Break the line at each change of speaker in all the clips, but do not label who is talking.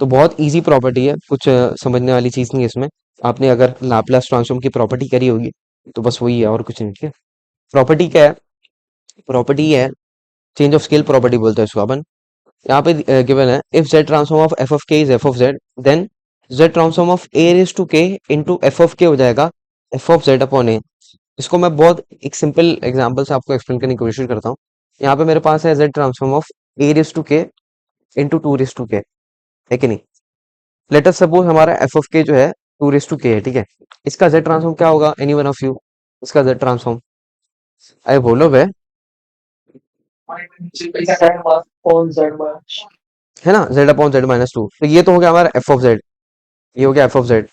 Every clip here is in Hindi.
तो बहुत इजी प्रॉपर्टी है, कुछ समझने वाली चीज नहीं है इसमें। आपने अगर लाप्लास ट्रांसफॉर्म की प्रॉपर्टी करी होगी तो बस वही है और कुछ नहीं, ठीक है। प्रॉपर्टी क्या है? प्रॉपर्टी है चेंज ऑफ स्केल प्रॉपर्टी बोलते हैं इसको अपन। यहाँ पे गिवन है if z transform of f of k is f of z, then z transform of a raise to k into F of k हो जाएगा f of Z upon a. इसको मैं बहुत एक सिंपल एग्जांपल से आपको एक्सप्लेन करने की कोशिश करता हूँ। यहाँ पे मेरे पास है Z transform of a raise to k into two raise to k, है कि नहीं। लेट अस सपोज हमारा एफ ऑफ के जो है टू रेज टू के है, ठीक है। इसका जेड ट्रांसफॉर्म क्या होगा, एनी वन ऑफ यू? इसका जेड ट्रांसफॉर्म, अरे बोलो बे। है ना, Z upon Z minus two, तो ये तो हो गया हमारा एफ ऑफ जेड। ये हो गया F of Z.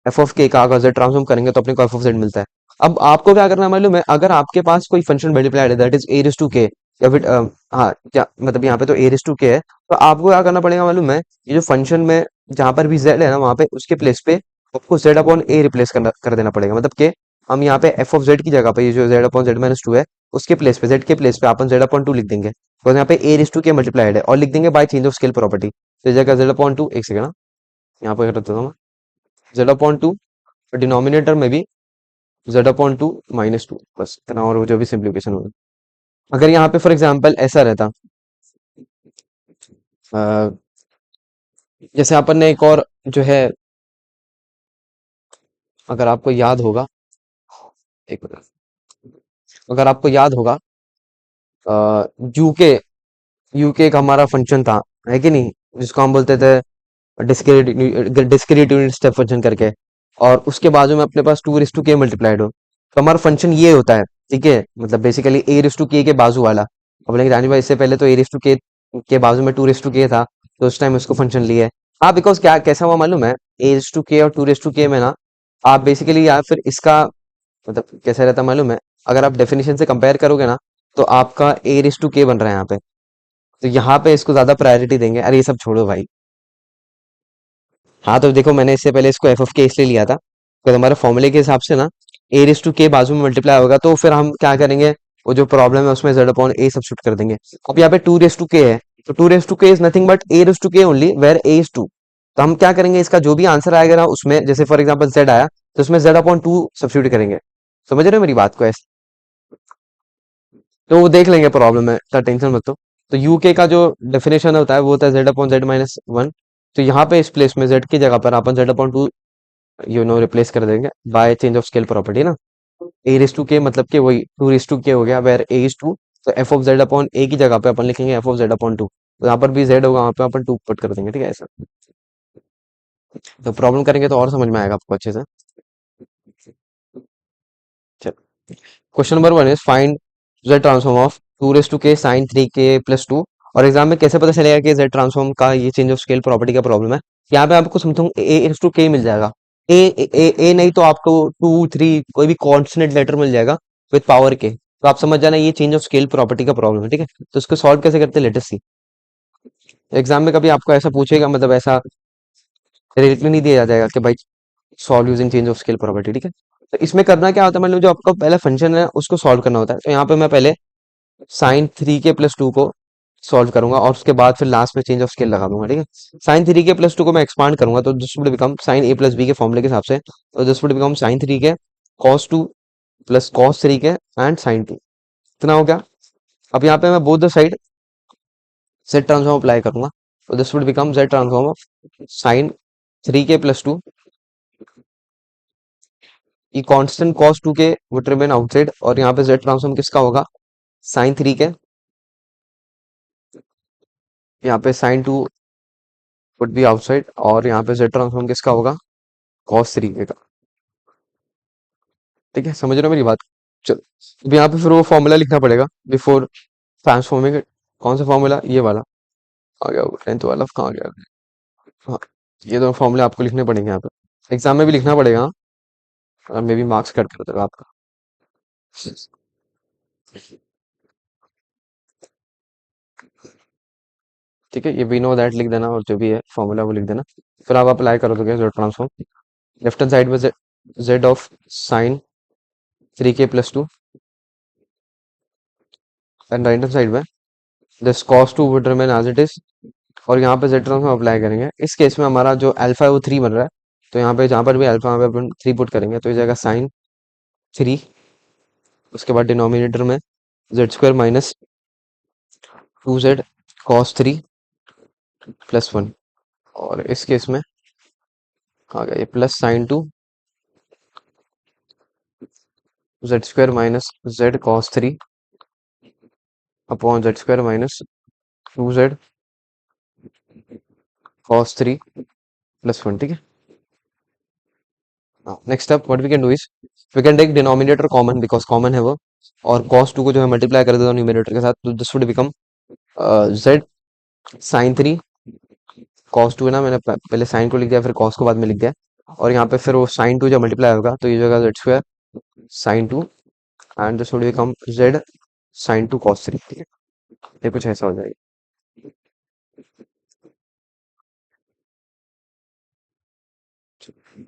F of के का अगर जेड ट्रांसफॉर्म करेंगे तो अपने को एफ ऑफ जेड मिलता है। अब आपको क्या करना है मालूम है, अगर आपके पास कोई फंक्शन मल्टीप्लाइड है that is a raise to k, या फिर हाँ क्या मतलब यहाँ पे तो ए रेज टू के है, तो आपको क्या करना पड़ेगा मालूम है, ये जो फंक्शन में जहां पर भी जेड है ना वहां पे उसके प्लेस पे आपको जेड अपॉन ए रिप्लेस कर देना पड़ेगा। मतलब कि हम यहाँ पे एफ ऑफ जेड की जगह पे ये जो Z upon Z minus to है उसके प्लेस पे, जेड के प्लेस पे अपन जेड अपॉन टू लिख देंगे, तो यहाँ पे ए रेज टू के मल्टीप्लाइड है, और लिख देंगे bye change of scale property. तो इस जगह जेड अपॉन टू, एक सेकंड यहाँ पे कर देता हूँ, जेड अपॉन टू डिनोमिनेटर में भी Z upon two minus to, बस इतना, और वो जो भी सिंप्लीफिकेशन होगा। अगर यहाँ पे फॉर एग्जांपल ऐसा रहता, अ, जैसे अपन ने एक और जो है, अगर आपको याद होगा, एक मिनट, अगर आपको याद होगा यूके, यूके का हमारा फंक्शन था, है कि नहीं, जिसको हम बोलते थे डिस्क्रीट यूनिट स्टेप फंक्शन करके, और उसके बाजू में अपने पास टू रेस टू के मल्टीप्लाइड हो, तो हमारा फंक्शन ये होता है, ठीक है। मतलब बेसिकली ए रेस टू के बाजू वाला। अब लेकिन रानी भाई इससे पहले तो ए रेस टू के बाजू में टू रेस टू के था, तो उस टाइम उसको फंक्शन लिया है। हाँ, बिकॉज क्या कैसा हुआ मालूम है, ए रेस टू के और टू रेस टू के में ना, आप बेसिकली या फिर इसका मतलब कैसा रहता मालूम है, अगर आप डेफिनेशन से कंपेयर करोगे ना, तो आपका ए रेस टू के बन रहा है यहाँ पे, तो यहाँ पे इसको ज्यादा प्रायोरिटी देंगे। अरे ये सब छोड़ो भाई। हाँ तो देखो, मैंने इससे पहले इसको एफ ऑफ के इसलिए लिया था, तो हमारे फॉर्मूले के हिसाब से ना ए रेस टू के बाजू में मल्टीप्लाई होगा, तो फिर हम क्या करेंगे, वो जो प्रॉब्लम है उसमें जेड अपॉन ए सब्स्टिट्यूट कर देंगे। अब यहाँ पे टू रेस टू के है, तो two raise to k is nothing but a raise to k only where a is two. तो हम क्या करेंगे, इसका जो भी आंसर आएगा ना उसमें, जैसे फॉर एग्जाम्पल जेड आया, तो उसमें जेड अपॉन टू सब्स्टिट्यूट करेंगे। समझ रहे हो मेरी बात को ऐसे? तो वो देख लेंगे प्रॉब्लम है, इतना टेंशन मत लो। तो यूके का जो डेफिनेशन होता है वो होता है Z upon Z minus one. तो यहाँ पे इस प्लेस में जेड की जगह पर अपन जेड अपॉन टू रिप्लेस कर देंगे bye change of scale property ना। ए रेस टू के मतलब कि वही टू रेस टू के हो गया, वेर ए इज टू। तो एफ ऑफ जेड अपॉन ए की जगह पे अपन लिखेंगे F of Z upon two, तो यहाँ पर भी जेड होगा, वहां पे अपन टू पुट कर देंगे, ठीक है ऐसा। तो प्रॉब्लम करेंगे तो और समझ में आएगा आपको अच्छे से। Question number one is find Z transform of two raise to k sine three k plus two. और एग्जाम में कैसे पता चलेगा कि जेड ट्रांसफॉर्म का ये चेंज ऑफ स्केल प्रॉपर्टी का प्रॉब्लम है? यहाँ पे आपको समथिंग ए रेस टू के मिल जाएगा। ए नहीं तो आपको टू थ्री कोई भी कॉन्स्टेंट लेटर मिल जाएगा विद पावर के, तो आप समझ जाना ये चेंज ऑफ स्केल प्रॉपर्टी का प्रॉब्लम है, ठीक है। तो इसको सॉल्व कैसे करते हैं, लेटेस्ट सी। एग्जाम में कभी आपको ऐसा पूछेगा, मतलब ऐसा डायरेक्टली नहीं दिया जाएगा कि भाई solve using change of scale property, ठीक है। तो इसमें करना क्या होता है, मतलब जो आपका पहला फंक्शन है उसको सॉल्व करना होता है। तो यहाँ पे मैं पहले sign three k plus two को सॉल्व करूंगा, और उसके बाद फिर लास्ट में चेंज ऑफ स्केल लगा दूंगा, ठीक है। Sine three k plus two को मैं एक्सपांड करूंगा, तो this would become sine a plus b के फॉर्मूले के हिसाब से, तो this would become sine three k cos two plus cos three k and sine two. इतना हो गया। अब यहाँ पे मैं both the side z transform apply करूंगा, तो this would become z transform of sine three k plus two. ये कांस्टेंट कॉस टू के वुड रिमेन आउटसाइड, और यहाँ पे जेड ट्रांसफॉर्म किसका होगा, साइन थ्री के। यहाँ पे sign to would be outside, और यहाँ पे जेड ट्रांसफॉर्म किसका होगा, कॉस थ्री के का। ठीक है, समझ रहे हो मेरी बात? चलो, अब यहाँ पे फिर वो फॉर्मूला लिखना पड़ेगा बिफोर ट्रांसफॉर्मिंग इट। कौन सा फॉर्मूला, ये वाला आ गया, टेंथ वाला कहाँ गया? हाँ, ये दो फॉर्मूले आपको लिखने पड़ेंगे यहाँ पे, एग्जाम में भी लिखना पड़ेगा, मे बी मार्क्स कट कर देगा आपका। ठीक है, ये वी नो दैट लिख देना, और जो भी है फॉर्मूला वो लिख देना। फिर आप अप्लाई कर दोगे जो ट्रांसफॉर्म, लेफ्ट हैंड साइड में z of sine three k plus two, and right hand side में this cos two would remain as it is, और यहाँ पे जेड ट्रांसफॉर्म अप्लाई करेंगे। इस केस में हमारा जो अल्फा है वो 3 बन रहा है, तो यहाँ पे जहाँ पर भी अल्फा, यहाँ पे अपन 3 पुट करेंगे तो ये जाएगा साइन 3। उसके बाद डिनोमिनेटर में Z square minus 2z cos 3 plus 1। और इस केस में आ गया ये plus sine 2 Z square minus Z cos 3 upon Z square minus 2z cos 3 plus 1। ठीक है। Next up what we can do is we can take denominator common because common है वो, और cos 2 को जो है मल्टीप्लाई कर देता हूँ न्यूमरेटर के साथ, तो this would become z sin 3 cos 2 है ना, मैंने पहले साइन को लिख दिया फिर cos को बाद में लिख दिया, और यहाँ पे फिर वो sin 2 जब मल्टीप्लाई होगा तो ये जो होगा z square sin 2 and this would become z sin 2 cos 3। ठीक है, ये कुछ ऐसा हो जाएगा।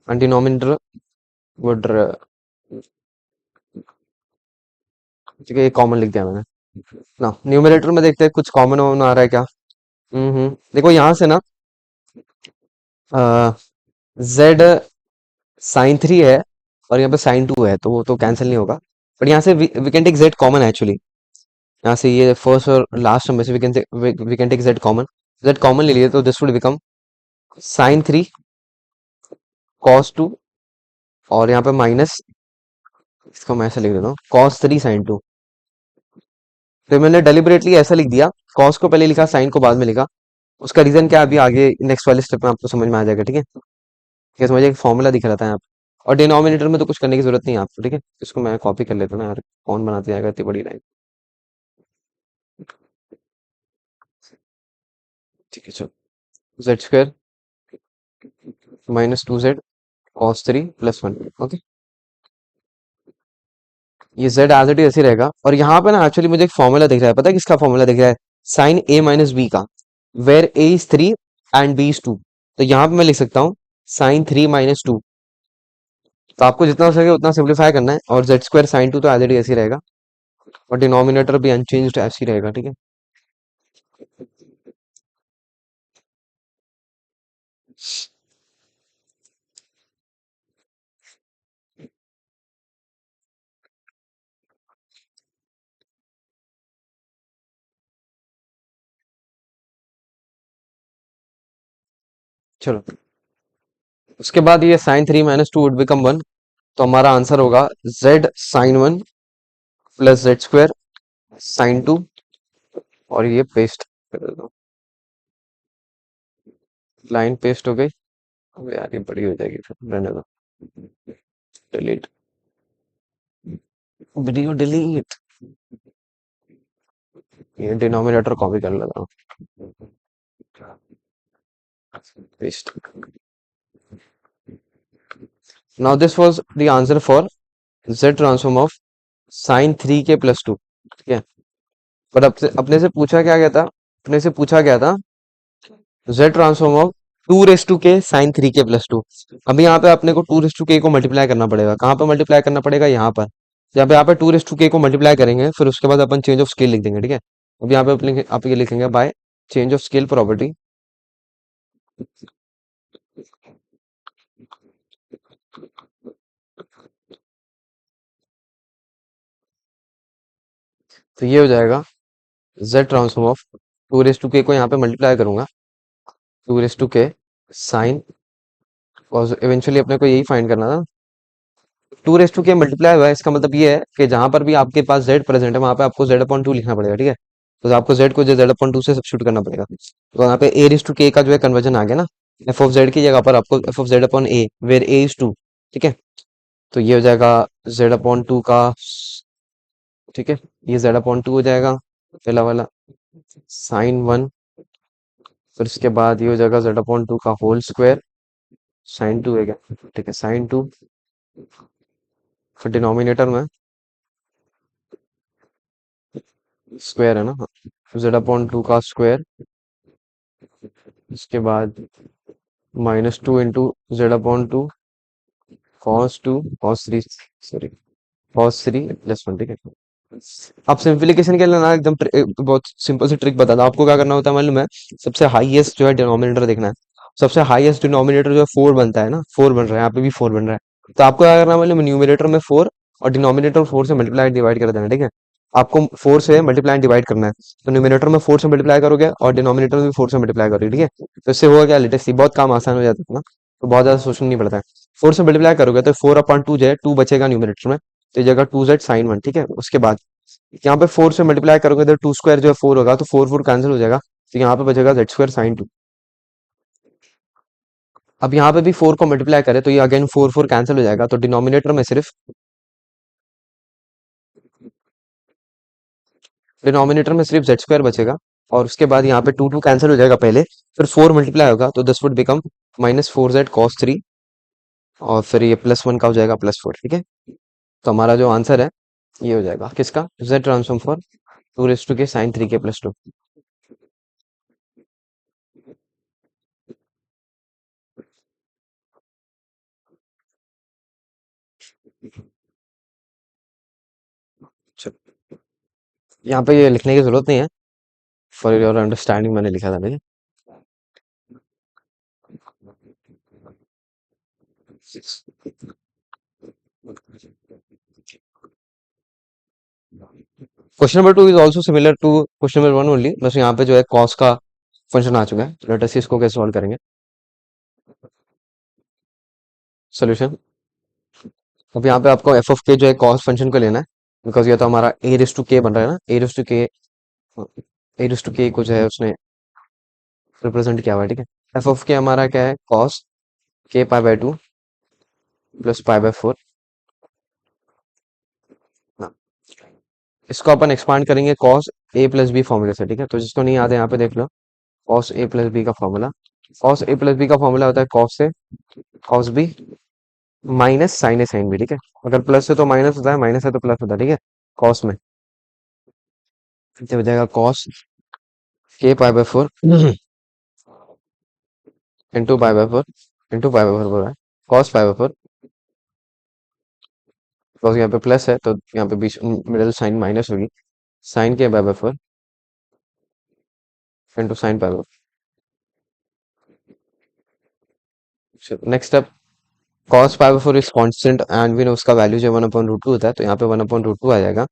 एंड डिनोमिनेटर वुड, ठीक है, ये कॉमन लिख दिया मैंने ना। न्यूमरेटर में देखते हैं कुछ कॉमन आ रहा है क्या। देखो यहाँ से ना जेड साइन 3 है और यहाँ पे साइन 2 है, तो वो तो कैंसिल नहीं होगा, बट यहाँ से we can take Z common actually. यहाँ से ये फर्स्ट और लास्ट में से we can take Z common ले लिए तो this would become sine 3 cos 2, और यहाँ पे माइनस, इसको मैं ऐसे लिख देता हूँ कॉस 3 साइन 2। तो मैंने डेलिबरेटली ऐसा लिख दिया, कॉस को पहले लिखा साइन को बाद में लिखा। उसका रीजन क्या है, अभी आगे नेक्स्ट वाले स्टेप में आपको समझ में आ जाएगा। ठीक है, ये समझिए एक फॉर्मूला दिख रहा था यहाँ पे, और डिनोमिनेटर में तो कुछ करने की जरूरत नहीं है आपको। ठीक है, इसको मैं कॉपी कर लेता हूँ ना यार, कौन बनाते जाएगा इतनी बड़ी लाइन। ठीक है, चलो Z square minus 2z cos 3 plus 1। Okay, ये जेड एज इट इज ऐसे ही रहेगा, और यहाँ पे ना एक्चुअली मुझे एक फॉर्मूला दिख रहा है, पता है किसका फॉर्मूला दिख रहा है, साइन a माइनस बी का, where a is 3 and b is 2। तो यहाँ पे मैं लिख सकता हूँ साइन 3 माइनस 2। तो आपको जितना हो सके उतना सिंप्लीफाई करना है, और जेड स्क्वायर साइन 2 तो एज इट इज ऐसे ही रहेगा, और डिनोमिनेटर भी अनचेंज्ड ऐसे ही रहेगा। ठीक है, चलो उसके बाद ये साइन 3 माइनस 2 वुड बिकम 1, तो हमारा आंसर होगा Z sine 1 plus Z square sine 2, और ये पेस्ट कर देता हूँ, लाइन पेस्ट हो गई। अब यार ये बड़ी हो जाएगी, फिर रहने दो, डिलीट, वीडियो डिलीट, ये डिनोमिनेटर कॉपी कर लेता हूँ, paste. Now this was the answer for Z transform of sign 3 के प्लस 2। ठीक है, पर अपने से पूछा क्या गया था, अपने से पूछा गया था जेड ट्रांसफॉर्म ऑफ 2 के साइन 3 के प्लस 2। अभी यहाँ पे अपने को 2 के को मल्टीप्लाई करना पड़ेगा, कहाँ पे मल्टीप्लाई करना पड़ेगा, यहाँ पर। जब यहाँ पे 2 के को मल्टीप्लाई करेंगे फिर उसके बाद अपन चेंज ऑफ स्केल लिख देंगे। ठीक है, अब यहाँ पे आप ये लिखेंगे by change of scale property. तो ये हो जाएगा जेड ट्रांसफॉर्म ऑफ 2 के को यहाँ पे मल्टीप्लाई करूंगा 2 के साइन, और इवेंचुअली अपने को यही फाइंड करना था। 2 के मल्टीप्लाई हुआ है, इसका मतलब ये है कि जहां पर भी आपके पास जेड प्रेजेंट है वहां पे आपको जेड अपॉन 2 लिखना पड़ेगा। ठीक है, तो आपको जेड को जेड अपॉन 2 से सब्स्टिट्यूट करना पड़ेगा, तो यहाँ पे ए रिस टू के का जो है कन्वर्जन आ गया ना, एफ ऑफ जेड की जगह पर आपको F of Z upon a where a is 2। ठीक है, तो ये हो जाएगा जेड अपॉन 2 का, ठीक है, ये जेड अपॉन 2 हो जाएगा पहला वाला साइन 1, फिर उसके बाद ये हो जाएगा जेड अपॉन 2 का होल स्क्वायर साइन 2 है क्या, ठीक है, साइन 2, फिर डिनोमिनेटर में स्क्वायर है ना, जेड अपॉन 2 का स्क्वायर, उसके बाद -2 into z upon 2 cos 2 cos 3, sorry cos 3 plus 1। ठीक है, आप सिंप्लीकेशन के लिए ना एकदम बहुत सिंपल सी ट्रिक बता दो आपको क्या करना होता है मालूम है। सबसे हाईएस्ट जो है डिनोमिनेटर देखना है। सबसे हाईएस्ट डिनोमिनेटर जो है फोर बनता है ना, फोर बन रहा है, यहाँ पे भी फोर बन रहा है, तो आपको क्या करना है मालूम है, न्यूमिनेटर में फोर और डिनोमिनेटर फोर से मल्टीप्लाई डिवाइड कर देना, ठीक है। आपको फोर से मल्टीप्लाई डिवाइड करना है, तो न्यूमिनेटर में फोर से मल्टीप्लाई करोगे और डिनोमिनेटर में फोर से मल्टीप्लाई करोगे, ठीक है। तो इससे होगा क्या, लेटेस्ट बहुत काम आसान हो जाता है ना, तो बहुत ज्यादा सोचना नहीं पड़ता है। फोर से मल्टीप्लाई करोगे तो फोर अपॉन टू जो है टू बचेगा न्यूमिनेटर में, तो ये जगह टू जेड साइन वन, ठीक है। उसके बाद यहाँ पे फोर से मल्टीप्लाई करोगे तो टू स्क्वायर जो है फोर होगा, तो फोर फोर कैंसिल हो जाएगा, तो यहाँ पे बचेगा जेड स्क्वायर साइन टू। अब यहाँ पे भी फोर को मल्टीप्लाई करें तो ये अगेन फोर फोर कैंसिल हो जाएगा, तो डिनोमिनेटर में सिर्फ जेड स्क्वायर बचेगा। और उसके बाद यहाँ पे टू टू कैंसिल हो जाएगा पहले, फिर फोर मल्टीप्लाई होगा तो this would become minus four Z cos three, और फिर ये प्लस वन का हो जाएगा प्लस फोर, ठीक है। तो हमारा जो आंसर है ये हो जाएगा किसका, Z transform for two raise to k sine three k plus two. यहाँ पे ये लिखने की जरूरत नहीं है, फॉर योर अंडरस्टैंडिंग मैंने लिखा था, ठीक है। Question number two is also similar to question number one only, बस यहाँ पे जो है कॉस का फंक्शन आ चुका है। लेट अस सी इसको कैसे सॉल्व करेंगे। सोल्यूशन, अब यहाँ पे आपको एफ ऑफ के जो है कॉस फंक्शन को लेना है, बिकॉज ये तो हमारा ए रेस टू के बन रहा है ना, ए रेस टू के, ए रेस टू के को जो है उसने रिप्रेजेंट किया हुआ है, ठीक है। एफ ऑफ के हमारा क्या है, cos k pi by two plus pi by four. इसको अपन एक्सपांड करेंगे कॉस ए प्लस बी फॉर्मूले से, ठीक है। तो जिसको नहीं याद है यहाँ पे देख लो, कॉस ए प्लस बी का formula, cos A plus B का फॉर्मूला होता है कॉस से कॉस बी माइनस साइन ए साइन बी, ठीक है। अगर प्लस है तो माइनस होता है, माइनस है तो प्लस होता है, ठीक है। कॉस में तो हो जाएगा cos k pi by four into pi by four, into pi by four बोल रहा है, cos pi by four. Because यहाँ पे प्लस है तो यहाँ पे बीच मिडिल साइन माइनस होगी, sine k pi by four into sine pi by four. Next step, cos pi by four is constant and we know उसका वैल्यू जो वन अपॉन रूट टू होता है, तो यहाँ पे वन अपॉन रूट टू आ जाएगा।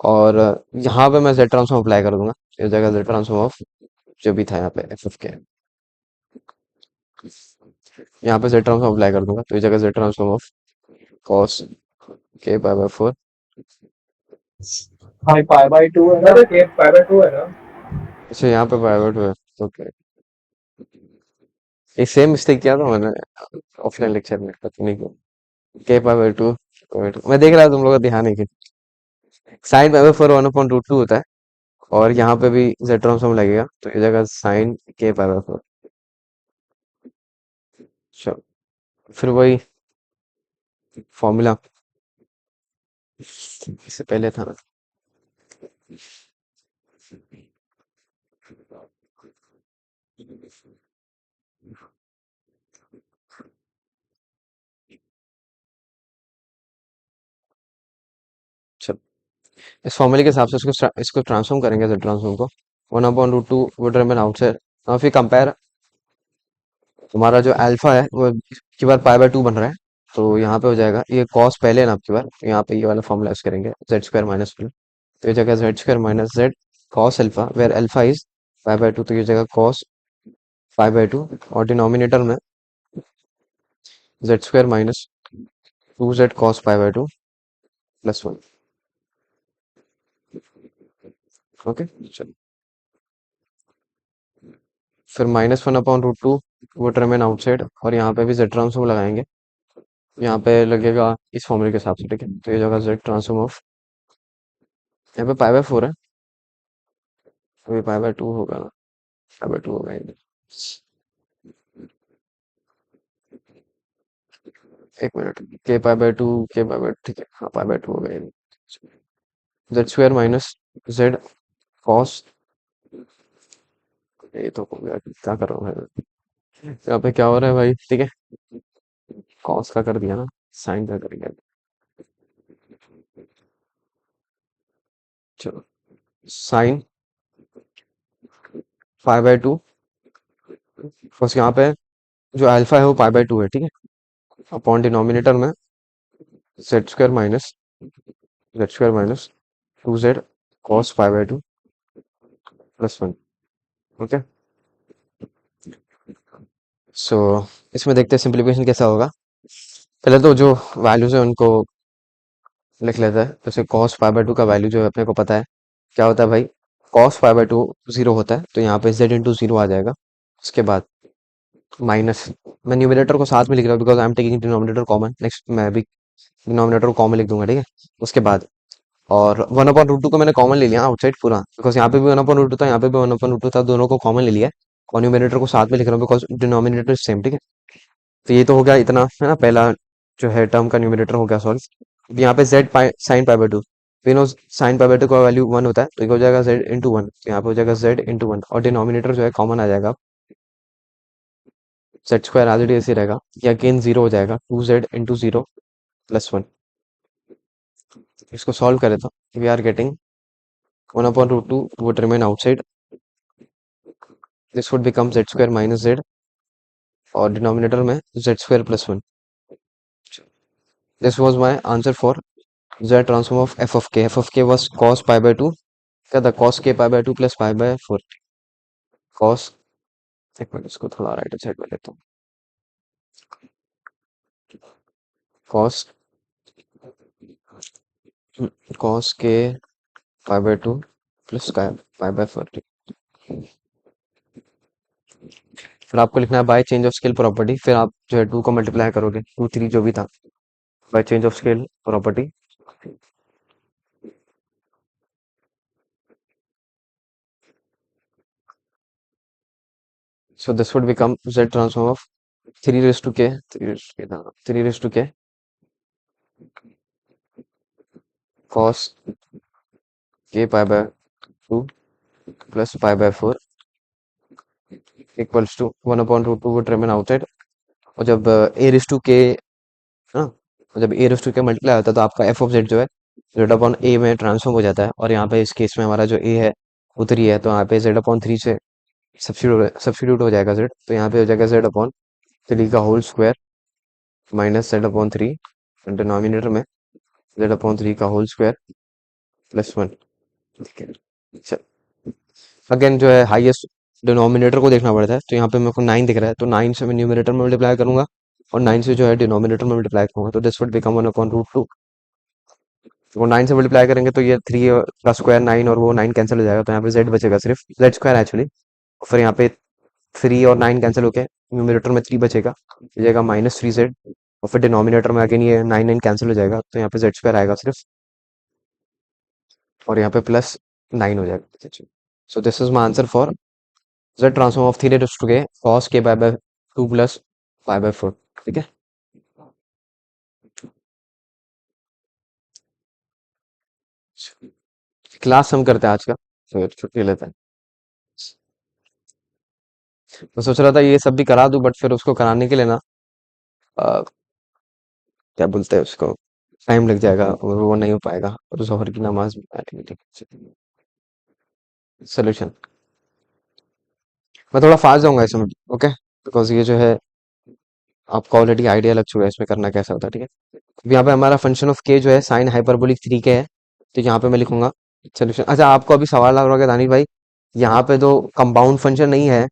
और यहाँ पे मैं जेड ट्रांसफॉर्म अप्लाई कर दूंगा, इस जगह जेड ट्रांसफॉर्म ऑफ जो भी था यहाँ पे एफ ऑफ के, यहाँ पे जेड ट्रांसफॉर्म अप्लाई कर दूंगा, तो इस जगह Z transform of cos k pi by four.
हाँ पाई बाय टू है ना, तो के पाई बाय टू है ना।
अच्छा यहाँ पे पाई बाय टू है, ओके। ये सेम मिस्टेक किया था मैंने ऑफलाइन लेक्चर में, पता नहीं क्यों। के पाई बाय टू, मैं देख रहा था तुम लोग का ध्यान है कि sine pi by four one upon root two होता है, और यहाँ पे भी जेड ट्रांसफॉर्म लगेगा, तो इस जगह sign k pi by four. चलो, फिर वही फॉर्मूला इससे पहले था ना। चलो, इस फॉर्मूले के हिसाब से इसको इसको ट्रांसफॉर्म करेंगे जेड ट्रांसफॉर्म को, one upon root two would remain outside. Now फिर कंपेयर, हमारा जो अल्फा है वो की बार पाई बाय टू बन रहा है, तो यहाँ पे हो जाएगा ये कॉस पहले है ना आपकी बार, तो यहाँ पे ये वाला फॉर्मूला यूज करेंगे जेड स्क्वायर माइनस टू, तो ये जगह Z square minus Z cos alpha where alpha is pi by two, तो ये जगह कॉस पाई बाय टू, और डिनोमिनेटर में Z square minus two Z cos pi by two plus one. Okay, चलो, फिर minus one upon root two would remain outside, और यहाँ पे भी जेड ट्रांसफॉर्म लगाएंगे, यहाँ पे लगेगा इस फॉर्मूले के हिसाब से, ठीक है। तो ये जगह जेड ट्रांसफॉर्म ऑफ, यहाँ पे पाई बाय फोर है, तो ये पाई बाय टू होगा ना, पाई बाय टू होगा ये। एक मिनट, के पाई बाय टू, के पाई बाय, ठीक है, हाँ पाई बाय टू हो गया ये। Z square minus Z cos, ये तो हो गया, क्या कर रहा हूँ मैं यहाँ पे, क्या हो रहा है भाई, ठीक है। कॉस का कर दिया ना, साइन का कर दिया। चलो, साइन 5/2, फर्स्ट यहाँ पे जो अल्फा है वो पाई/2 है, ठीक है, अपॉन डिनोमिनेटर में z² माइनस 2z cos पाई/2 प्लस 1। ओके, सो इसमें देखते हैं सिंप्लीफिकेशन कैसा होगा। पहले तो जो वैल्यूज है उनको लिख लेते हैं। जैसे cos पाई/2 का वैल्यू जो है अपने को पता है क्या होता है भाई, cos पाई/2 जीरो होता है, तो यहाँ पे z/0 आ जाएगा। उसके बाद माइनस, मैं न्यूमिनेटर को साथ में लिख रहा हूँ because I am taking denominator common, next मैं भी डिनोमिनेटर को कॉमन लिख दूंगा, ठीक है। उसके बाद और 1/√2 को मैंने कॉमन ले लिया आउटसाइड पूरा, बिकॉज यहाँ पे भी 1/√2 था, यहाँ पे भी 1/√2 था, दोनों को कॉमन ले लिया है। और न्यूमिनेटर को साथ में लिख रहा हूँ बिकॉज डिनोमिनेटर सेम, ठीक है। तो ये तो हो गया इतना, है ना, पहला जो है टर्म का न्यूमिनेटर हो गया सॉल्व। अब यहाँ पे z साइन पाई/2, वी नो साइन पाई/2 का वैल्यू 1 होता है, तो ये हो जाएगा z/1, तो यहाँ पे हो जाएगा z/1, और डिनोमिनेटर जो है कॉमन आ जाएगा, z² एज इट इज ऐसे ही रहेगा, ये अगेन जीरो हो जाएगा, 2z/0 प्लस 1। इसको सॉल्व करें तो we are getting 1/√2 would remain outside, this would become z² minus z, और डिनोमिनेटर में z² plus 1। This was my answer for z transform of f of k was cos पाई/2, क्या था, cos k पाई/2 प्लस पाई/4, cos, एक मिनट इसको थोड़ा राइट साइड में लेता हूँ, cos cos k पाई/2 प्लस पाई/4। फिर आपको लिखना है bye change of scale property, फिर आप जो है 2 को मल्टीप्लाई करोगे, 2 3 जो भी था, bye change of scale property. So this would become z transform of 3 raised to k, 3 raised to k cos k पाई/2 प्लस पाई/4 equals to 1/√2 would remain outside. और जब a raised to k, हाँ, और जब a raised to k multiply होता है तो आपका f of z जो है z/a में ट्रांसफॉर्म हो जाता है, और यहाँ पे इस केस में हमारा जो a है वो 3 है, तो यहाँ पे z/3 से सब्स्टिट्यूट हो जाएगा z, तो यहाँ पे हो जाएगा z/3 का whole square minus z/3, denominator में z/3 का होल स्क्वायर प्लस 1। ठीक है, अगेन जो है हाईएस्ट डिनोमिनेटर को देखना पड़ता है, तो यहाँ पे मेरे को 9 दिख रहा है, तो 9 से मैं न्यूमिनेटर में मल्टीप्लाई करूंगा, और 9 से जो है डिनोमिनेटर में मल्टीप्लाई करूंगा, तो दिस वुड बिकम 1/√2। वो 9 से मल्टीप्लाई करेंगे तो ये 3 का स्क्वायर 9, और वो 9 कैंसिल हो जाएगा, तो यहाँ पे z बचेगा सिर्फ, z² एक्चुअली। फिर यहाँ पे 3 और 9 कैंसिल होके न्यूमिनेटर में 3 बचेगा, हो जाएगा -3z, और फिर डिनोमिनेटर में अगेन ये 9 कैंसिल हो जाएगा, तो यहाँ पे z² आएगा सिर्फ, और यहाँ पे प्लस 9 हो जाएगा। So this is my answer for z transform of 3 raised to k cos k पाई/2 प्लस पाई/4, ठीक है। क्लास हम करते हैं आज का, फिर छुट्टी लेते हैं। मैं सोच रहा था ये सब भी करा दूं, बट फिर उसको कराने के लिए ना अ, क्या बोलते हैं उसको, टाइम लग जाएगा और वो नहीं हो पाएगा, और जोहर की नमाज भी पढ़नी है, ठीक है। सोल्यूशन, मैं थोड़ा फास्ट जाऊंगा इसमें, ओके, बिकॉज ये जो है आपको ऑलरेडी आइडिया लग चुका है इसमें करना कैसा होता है, ठीक है। अब यहाँ पे हमारा फंक्शन ऑफ के जो है साइन हाइपरबोलिक 3 के है, तो यहाँ पे मैं लिखूंगा सोल्यूशन। अच्छा, आपको अभी सवाल आ रहा होगा दानिश भाई, यहाँ पे तो कंपाउंड फंक्शन नहीं है,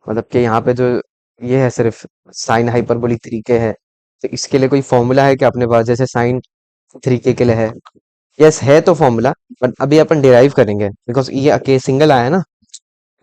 मतलब कि यहाँ पे जो ये है सिर्फ साइन हाइपरबोलिक 3 के है, तो इसके लिए कोई फॉर्मूला है क्या अपने पास, जैसे साइन 3 के लिए है? यस है तो फॉर्मूला, बट अभी अपन डिराइव करेंगे, बिकॉज ये के सिंगल आया ना,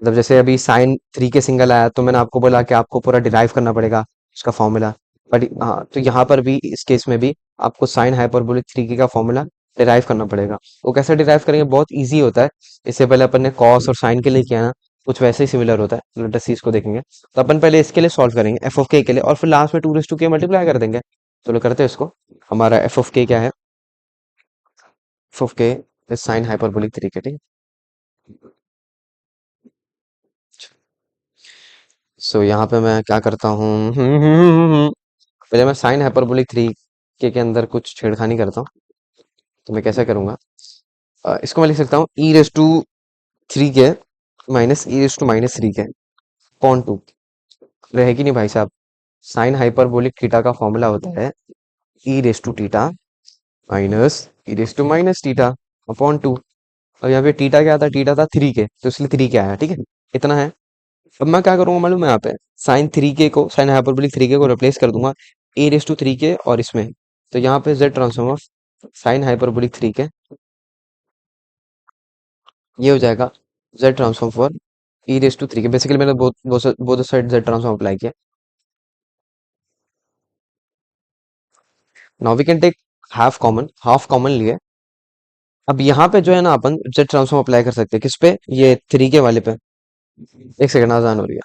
मतलब जैसे अभी साइन 3 के सिंगल आया, तो मैंने आपको बोला कि आपको पूरा डिराइव करना पड़ेगा उसका फॉर्मूला। बट हाँ, तो यहाँ पर भी इस केस में भी आपको साइन हाइपरबोलिक 3 का फॉर्मूला डिराइव करना पड़ेगा। वो कैसे डिराइव करेंगे, बहुत इजी होता है। इससे पहले अपन ने कॉस और साइन के लिए किया ना, कुछ वैसे ही सिमिलर होता है, लेट अस सी इसको देखेंगे। तो अपन पहले इसके लिए सॉल्व करेंगे एफ ऑफ के लिए, और फिर लास्ट में 2 raised to k मल्टीप्लाई कर देंगे। चलो करते हैं इसको। हमारा एफ ऑफ के क्या है, F of k is sine hyperbolic 3 ठीक है। सो यहाँ पे मैं क्या करता हूँ, पहले मैं साइन हाइपरबोलिक 3 के अंदर कुछ छेड़खानी करता हूँ। तो मैं कैसे करूंगा, इसको मैं लिख सकता हूँ e raise to three k minus e raise to minus three k upon two. रहेगी नहीं भाई साहब, साइन हाइपरबोलिक थीटा का फॉर्मूला होता है e raise to theta minus e raise to minus theta upon two. अब यहाँ पे थीटा क्या था, थीटा था थ्री के, तो इसलिए थ्री के आया, ठीक है, इतना है। अब मैं क्या करूंगा मालूम है, यहाँ पे साइन थ्री के को, साइन हाइपरबोलिक थ्री के को रिप्लेस कर दूंगा ए रेस टू थ्री के और इसमें, तो यहाँ पे Z transform of sine hyperbolic three k, ये हो जाएगा z transform for e raise to three k. Basically मैंने both side z transform apply किया। Now we can take half common लिए। अब यहाँ पे जो है ना, अपन जेड ट्रांसफॉर्म अप्लाई कर सकते हैं किस पे, ये थ्री के वाले पे। एक सेकंड, आसान हो रही है।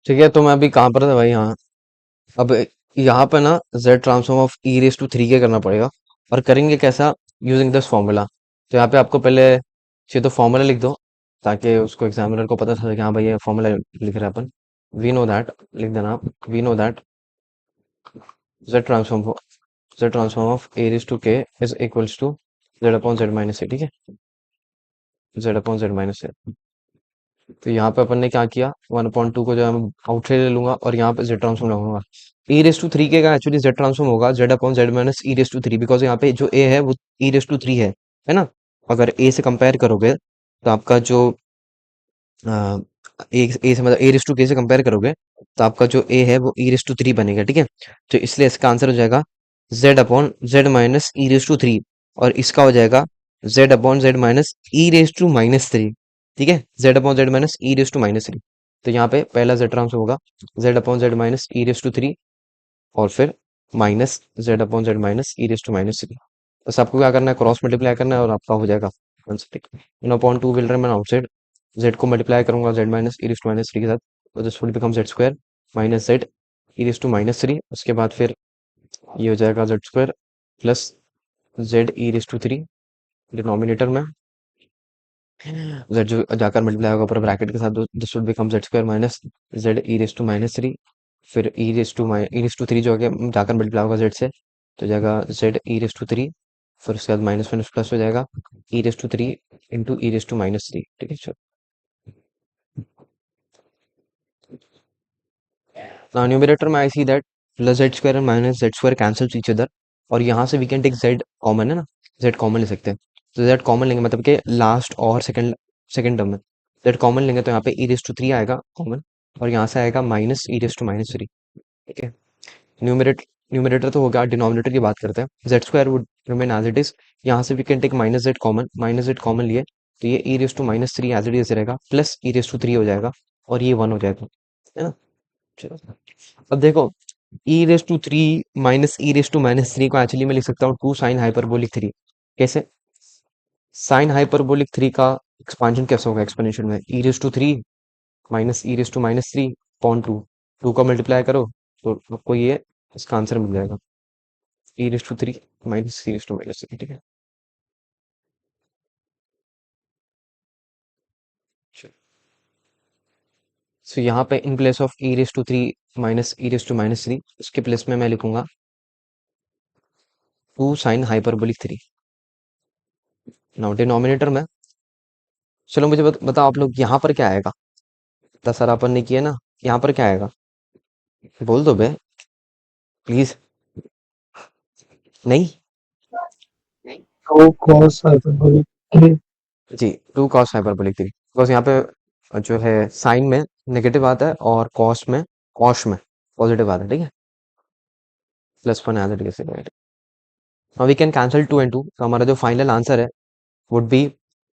ठीक है, तो मैं अभी कहाँ पर था भाई, हाँ। अब यहाँ पे ना z transform of e raise to three k करना पड़ेगा, और करेंगे कैसा, यूजिंग दिस फॉर्मूला। तो यहाँ पे आपको पहले चाहिए तो फॉर्मूला लिख दो, ताकि उसको एग्जामिनर को पता चले कि हाँ भाई ये फॉर्मूला लिख रहे हैं अपन। वी नो दैट, लिख देना आप, we know that z transform of a raise to k is equals to z upon z minus a, ठीक है। Z upon Z minus z. तो यहाँ पे अपन ने क्या किया, 1/2 को जो है मैं आउटसाइड ले लूंगा और यहाँ पे जेड ट्रांसफॉर्म लगाऊंगा। ई रेस टू थ्री के का एक्चुअली जेड ट्रांसफॉर्म होगा Z upon Z minus e raise to three, because यहाँ पे जो ए है वो ई रेस टू थ्री है ना। अगर ए से कंपेयर करोगे तो आपका जो ए से मतलब ए रेस टू के से कंपेयर करोगे तो आपका जो ए है वो ई रेस टू थ्री बनेगा, ठीक है। तो इसलिए इसका आंसर हो जाएगा Z upon Z minus e raise to three, और इसका हो जाएगा Z upon Z minus e raise to minus three, ठीक है। Z upon Z minus e raise to minus three. तो यहाँ पे पहला जेड ट्रांसफर होगा Z upon Z minus e raise to three, और फिर minus Z upon Z minus e raise to minus three. बस आपको क्या करना है, क्रॉस मल्टीप्लाई करना है और आपका हो जाएगा आंसर, ठीक है। 1/2 विल रिमेन आउटसाइड, जेड को मल्टीप्लाई करूंगा Z minus e raise to minus three के साथ, तो this will become Z square minus Z e raise to minus three. उसके बाद फिर ये हो जाएगा Z square plus Z e raise to three denominator में, जेड जो जाकर मल्टीप्लाई होगा ऊपर ब्रैकेट के साथ, this would become Z square minus Z e raise to minus three. फिर ई रेस टू थ्री जो है जाकर मल्टीप्लाई होगा जेड से, तो हो जाएगा z e raise to three. फिर उसके बाद माइनस माइनस प्लस हो जाएगा e raise to three into e raise to minus three, ठीक है। चलो, नाउ न्यूमरेटर में I see that plus Z square and minus z square cancels each other, और यहाँ से we can take Z common, है ना। जेड कॉमन ले सकते हैं, तो जेड कॉमन लेंगे मतलब कि लास्ट और सेकंड सेकंड टर्म में जेड कॉमन लेंगे तो यहाँ पे ई रेस टू थ्री आएगा कॉमन, और यहाँ से आएगा minus e raise to minus three, ठीक है। न्यूमरेटर न्यूमरेटर तो हो गया, डिनोमिनेटर की बात करते हैं। Z square would remain as it is, यहाँ से we can take minus z common, minus z common लिए तो ये e raise to minus three as it is रहेगा, plus e raise to three हो जाएगा, और ये वन हो जाएगा, है ना। चलो, अब देखो, e raise to three minus e raise to minus three को एक्चुअली मैं लिख सकता हूँ टू साइन हाइपरबोलिक थ्री। कैसे? साइन हाइपरबोलिक थ्री का एक्सपांशन कैसे होगा एक्सपोनेंशियल में, e raise to three minus e raise to minus three upon two, two का मल्टीप्लाई करो तो आपको ये इसका आंसर मिल जाएगा, e raise to three minus e raise to minus three, ठीक है। सो यहाँ पे in place of e raise to three minus e raise to minus three, उसके प्लेस में मैं लिखूंगा two sine hyperbolic three. Now denominator में, चलो मुझे बताओ आप लोग यहाँ पर क्या आएगा, दस सर अपन ने किया ना, यहाँ पर क्या आएगा, बोल दो बे प्लीज। नहीं,
Two cos hyperbolic three.
जी, two cos hyperbolic three, because यहाँ पे जो है साइन में नेगेटिव आता है और कॉस में पॉजिटिव आता है, ठीक है। Plus one as it is, we can cancel two and two, तो हमारा जो फाइनल आंसर है would be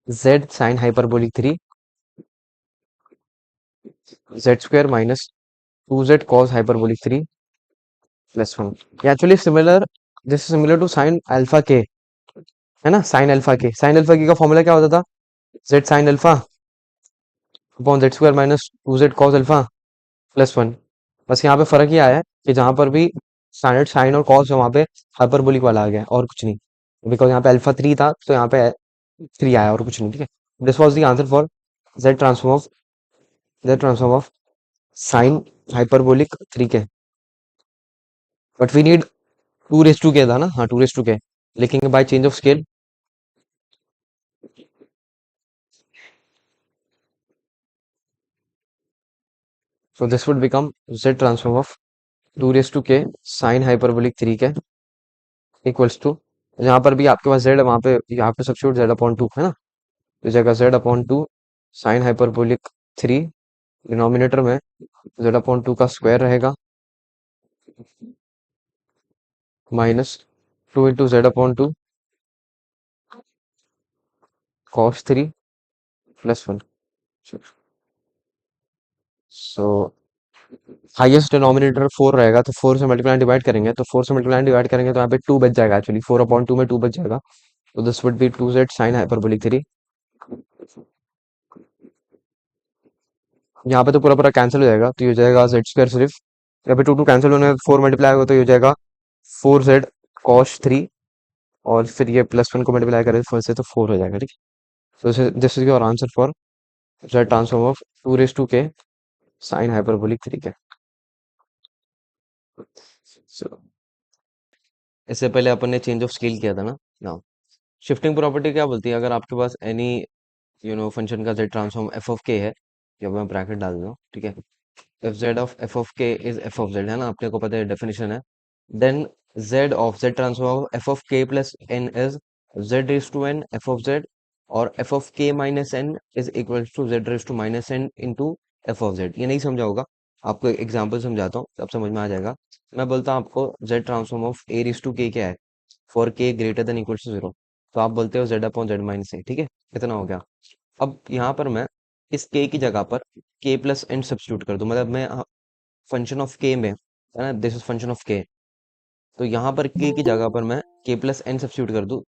Z sine hyperbolic three Z square minus two Z cos hyperbolic three plus one. Actually similar, this similar to sine alpha के, है ना। साइन अल्फा के का फॉर्मूला क्या होता था, Z sine alpha upon Z square minus two Z cos alpha plus one. बस यहाँ पे फर्क ये आया है कि जहाँ पर भी स्टैंडर्ड साइन और कॉस है वहाँ पे हाइपरबोलिक वाला आ गया और कुछ नहीं, बिकॉज यहाँ पे अल्फा थ्री था तो यहाँ पे थ्री आया और कुछ नहीं, ठीक है। This was the answer for Z transform of z transform of sine hyperbolic three k, but we need two raise to k था ना, हाँ टू रेस टू के लिखेंगे by change of scale. So this would become z transform of two raise to k sine hyperbolic three k equals to, जहाँ पर भी आपके पास जेड है वहाँ पे यहाँ पे सब्स्टिट्यूट जेड अपॉन टू, है ना। तो जगह Z upon two sine hyperbolic three, denominator में जेड अपॉन टू का स्क्वायर रहेगा minus two into z upon two cos three plus one. सो हाईएस्ट डिनोमिनेटर फोर रहेगा, तो फोर से मल्टीप्लाई डिवाइड करेंगे, तो फोर से मल्टीप्लाई डिवाइड करेंगे तो यहाँ पे टू बच जाएगा, एक्चुअली फोर अपॉन टू में टू बच जाएगा, तो this would be two Z sine hyperbolic three. यहाँ पे तो पूरा पूरा कैंसिल हो जाएगा, तो ये हो जाएगा जेड स्क्वायर सिर्फ, यहाँ पे टू टू कैंसिल होने फोर मल्टीप्लाई होगा तो ये हो जाएगा फोर जेड कॉस थ्री, और फिर ये प्लस वन को मल्टीप्लाई करें फोर से तो फोर हो जाएगा, ठीक है। तो this is your answer for Z transform of two raise to k sine hyperbolic three k. So, इससे पहले अपन ने चेंज ऑफ स्केल किया था ना। नाउ शिफ्टिंग प्रॉपर्टी क्या बोलती है, अगर आपके पास एनी फंक्शन का z transform f of k है, जब मैं ब्रैकेट डाल दूँ, ठीक है, if z of f of k is f of z, है ना, आपने को पता है डेफिनेशन है, then z of z transform of f of k plus n is z raise to n f of z, और f of k minus n is equal to z raise to minus n into F of Z. ये नहीं समझा होगा, आपको एक एग्जाम्पल समझाता हूँ, तब समझ में आ जाएगा। मैं बोलता हूँ आपको Z transform of a raise to k क्या है, for k greater than equal to zero, तो आप बोलते हो Z upon Z minus a, ठीक है, इतना हो गया। अब यहाँ पर मैं इस के की जगह पर के प्लस एन सब्स्टिट्यूट कर दूं, मतलब मैं फंक्शन ऑफ के में, है ना, दिस इज फंक्शन ऑफ के, तो यहाँ पर के की जगह पर मैं के प्लस एन सब्स्टिट्यूट कर दूं।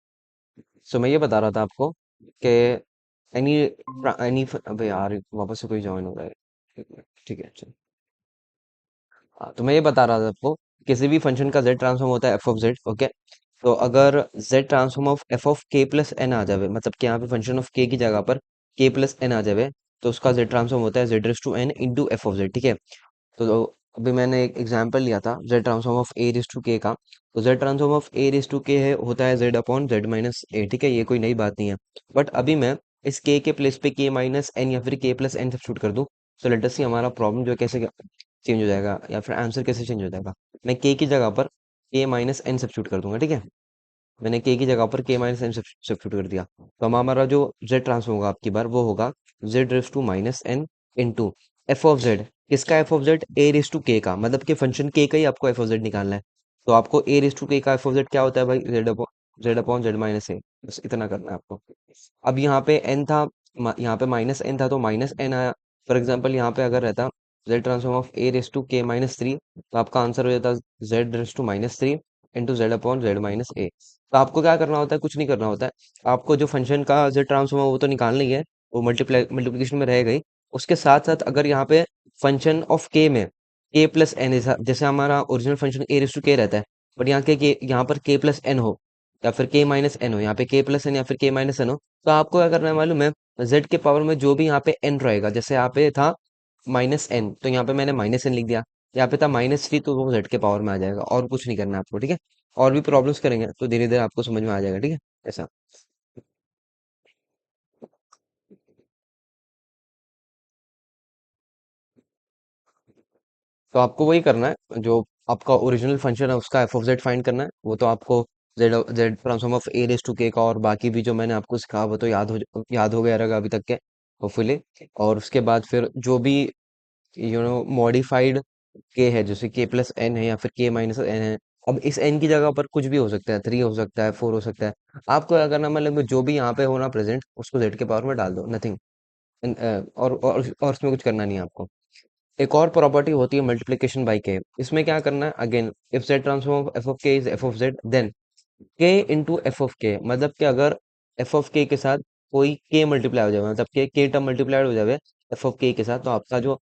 सो मैं ये बता रहा था आपको कि एनी एनी, अबे यार वापस से कोई ज्वाइन हो रहा है, एक मिनट, ठीक है चलो। हाँ, तो मैं ये बता रहा था आपको, किसी भी फंक्शन का जेड ट्रांसफॉर्म होता है एफ ऑफ जेड, ओके। तो अगर Z transform of f of k plus N आ जावे, मतलब कि यहाँ पे फंक्शन ऑफ के की जगह पर के प्लस एन आ जावे, तो उसका जेड ट्रांसफॉर्म होता है Z raise to n into F of Z, ठीक है। तो अभी मैंने एक एग्जांपल लिया था Z transform of a raise to k का, तो Z transform of a raise to k है होता है Z upon Z minus a, ठीक है, ये कोई नई बात नहीं है। बट अभी मैं इस के प्लेस पे के माइनस एन या फिर के प्लस एन सब्स्टिट्यूट कर दूं, तो लेट अस सी हमारा प्रॉब्लम जो है कैसे चेंज हो जाएगा, या फिर आंसर कैसे चेंज हो जाएगा। मैं के की जगह पर के माइनस एन सब्स्टिट्यूट कर दूंगा, ठीक है, मैंने के की जगह पर के माइनस एन सब्स्टिट्यूट कर दिया, तो हमारा जो जेड ट्रांसफॉर्म होगा आपकी बार वो होगा z raise to minus n into F of z. किसका f of z, a raise to k का, मतलब कि फंक्शन के का ही आपको एफ ऑफ जेड निकालना है। तो आपको ए रेस टू के का एफ ऑफ जेड क्या होता है भाई, जेड अपॉन जेड माइनस ए, बस इतना करना है आपको। अब यहाँ पे एन था, यहाँ पे माइनस एन था, तो माइनस एन आया। फॉर एग्जाम्पल यहाँ पे अगर रहता z transform of a raise to k minus three, तो आपका आंसर हो जाता z raise to minus three into z upon Z minus a. तो आपको क्या करना होता है, कुछ नहीं करना होता है, आपको जो फंक्शन का जेड ट्रांसफॉर्म है वो तो निकालना ही है, वो मल्टीप्लिकेशन में रहेगा ही। उसके साथ साथ अगर यहाँ पे फंक्शन ऑफ के में के प्लस एन, जैसे हमारा original function a raise to k रहता है, बट यहाँ पर के प्लस एन हो या फिर के माइनस एन हो, यहाँ पे के प्लस एन या फिर के माइनस एन हो, तो आपको क्या करना है मालूम है, जेड के पावर में जो भी यहाँ पे एन रहेगा, जैसे यहाँ पे था माइनस एन, तो यहाँ पे मैंने माइनस एन लिख दिया, यहाँ पे था माइनस थ्री, तो वो जेड के पावर में आ जाएगा, और कुछ नहीं करना है आपको, ठीक है। और भी प्रॉब्लम्स करेंगे तो धीरे धीरे आपको समझ में आ जाएगा, ठीक है, ऐसा। तो आपको वही करना है, जो आपका ओरिजिनल फंक्शन है उसका एफ ऑफ जेड फाइंड करना है, वो तो आपको Z Z transform of a raise to k का और बाकी भी जो मैंने आपको सिखाया वो तो याद हो गया रहेगा अभी तक के, होपफुली। और उसके बाद फिर जो भी मॉडिफाइड के है, जैसे के प्लस एन है या फिर के माइनस एन है, अब इस एन की जगह पर कुछ भी हो सकता है, थ्री हो सकता है, फोर हो सकता है, आपको क्या करना, मतलब जो भी यहाँ पे होना प्रेजेंट उसको जेड के पावर में डाल दो, नथिंग। और उसमें कुछ करना नहीं है आपको। एक और प्रॉपर्टी होती है मल्टीप्लिकेशन बाय के, इसमें क्या करना है, again if z transform of f of k is f of z, then k into F of k, मतलब कि अगर एफ ऑफ के के साथ कोई के मल्टीप्लाई हो जाए, मतलब के टर्म मल्टीप्लाई हो जाए एफ ऑफ के साथ, तो आपका जो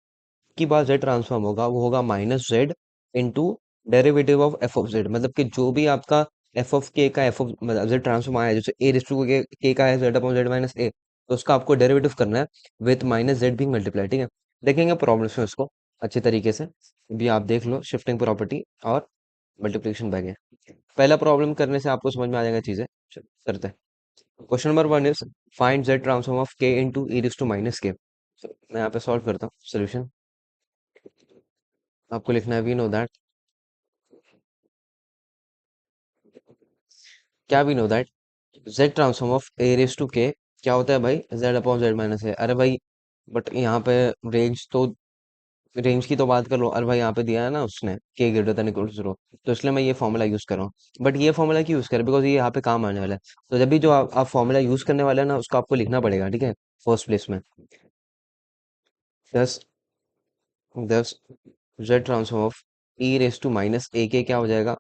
की बार जेड ट्रांसफॉर्म होगा वो होगा minus z into derivative of f of Z, मतलब कि जो भी आपका एफ ऑफ के का एफ ऑफ मतलब जेड ट्रांसफॉर्म आया है, जैसे ए रेस टू के का है Z upon Z minus a, तो उसका आपको डेरिवेटिव करना है विथ माइनस जेड भी मल्टीप्लाई, ठीक है। देखेंगे प्रॉब्लम्स में उसको अच्छे तरीके से, भी आप देख लो शिफ्टिंग प्रॉपर्टी और मल्टीप्लिकेशन बाय के। पहला प्रॉब्लम करने से आपको समझ में आ जाएगा चीजें, चलो, करते हैं। Question number one is find Z transform of k into e raise to minus k. मैं यहाँ पे सॉल्व करता हूँ सोल्यूशन, आपको लिखना है वी नो दैट, क्या we know that Z transform of a raise to k क्या होता है भाई, जेड अपॉन जेड माइनस है, अरे भाई बट यहाँ पे रेंज तो, रेंज की तो बात कर लो, अरे भाई यहाँ पे दिया है ना उसने k greater than equal to zero, तो इसलिए मैं ये फॉर्मूला यूज कर रहा हूँ। बट ये फॉर्मूला क्यों यूज करें, बिकॉज ये यहाँ पे काम आने वाला है। तो जब भी जो आप फॉर्मूला यूज करने वाले हैं ना, उसको आपको लिखना पड़ेगा, ठीक है, फर्स्ट प्लेस में। दस दस z transform of e raise to minus a k क्या हो जाएगा,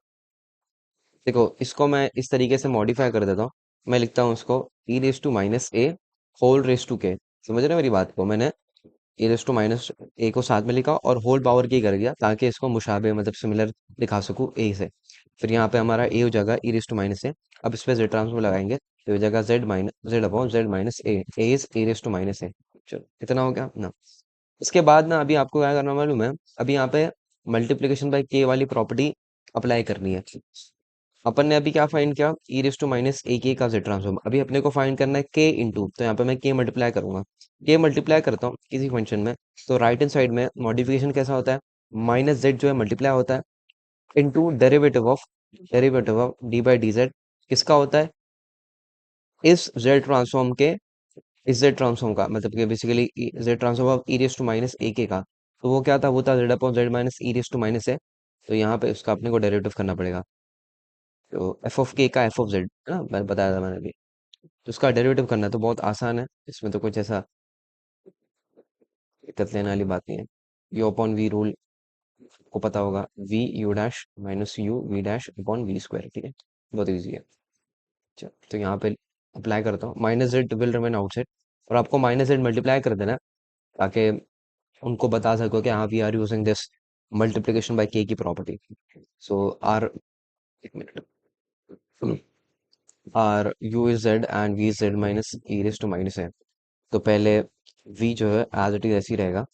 देखो इसको मैं इस तरीके से मॉडिफाई कर देता हूँ, मैं लिखता हूँ इसको e raise to minus a whole raise to k, समझ रहे हैं मेरी बात को, मैंने a raise to minus a को साथ में लिखा और होल पावर की कर दिया, ताकि इसको मुशाबे मतलब सिमिलर दिखा सकूँ ए से। फिर यहाँ पे हमारा ए हो जाएगा e raise to minus a, अब इस पे जेड ट्रांसफॉर्म लगाएंगे तो हो जाएगा Z minus Z upon Z minus a is a raise to minus a. चलो इतना हो गया ना। इसके बाद ना अभी आपको क्या करना मालूम है, अभी यहाँ पे मल्टीप्लिकेशन बाय के वाली प्रॉपर्टी अप्लाई करनी है। अपन ने अभी क्या फाइंड किया, ई raise to minus a k का जेड ट्रांसफॉर्म। अभी अपने को फाइंड करना है के इंटू, तो यहाँ पे मैं के मल्टीप्लाई करूंगा, के मल्टीप्लाई करता हूँ किसी फंक्शन में, तो राइट हैंड साइड में मॉडिफिकेशन कैसा होता है, माइनस जेड जो है मल्टीप्लाई होता है into derivative of d by D Z, किसका होता है, इस जेड ट्रांसफॉर्म के, इस जेड ट्रांसफॉर्म का, मतलब कि basically z transform of e raise to minus a k का, तो वो क्या था, वो था z upon Z minus e raise to minus है, तो यहाँ पे उसका अपने को डेरिवेटिव करना पड़ेगा। तो एफ ऑफ के का एफ ऑफ जेड है ना, बताया था मैंने अभी, तो उसका डेरिवेटिव करना है, तो बहुत आसान है, इसमें तो कुछ ऐसा दिक्कत लेने वाली बात नहीं है। यू अपॉन वी रूल को पता होगा, v u dash minus u v dash upon v square, ठीक है, बहुत ईजी है। चल, तो यहाँ पे अप्लाई करता हूँ, minus z will remain outside, और आपको माइनस जेड मल्टीप्लाई कर देना है, ताकि उनको बता सको कि हाँ we are using this multiplication by k की प्रॉपर्टी। सो आर, एक minute, our u is Z and v is Z minus e raise to minus है, तो पहले v जो है एज इट इज ऐसे ही रहेगा,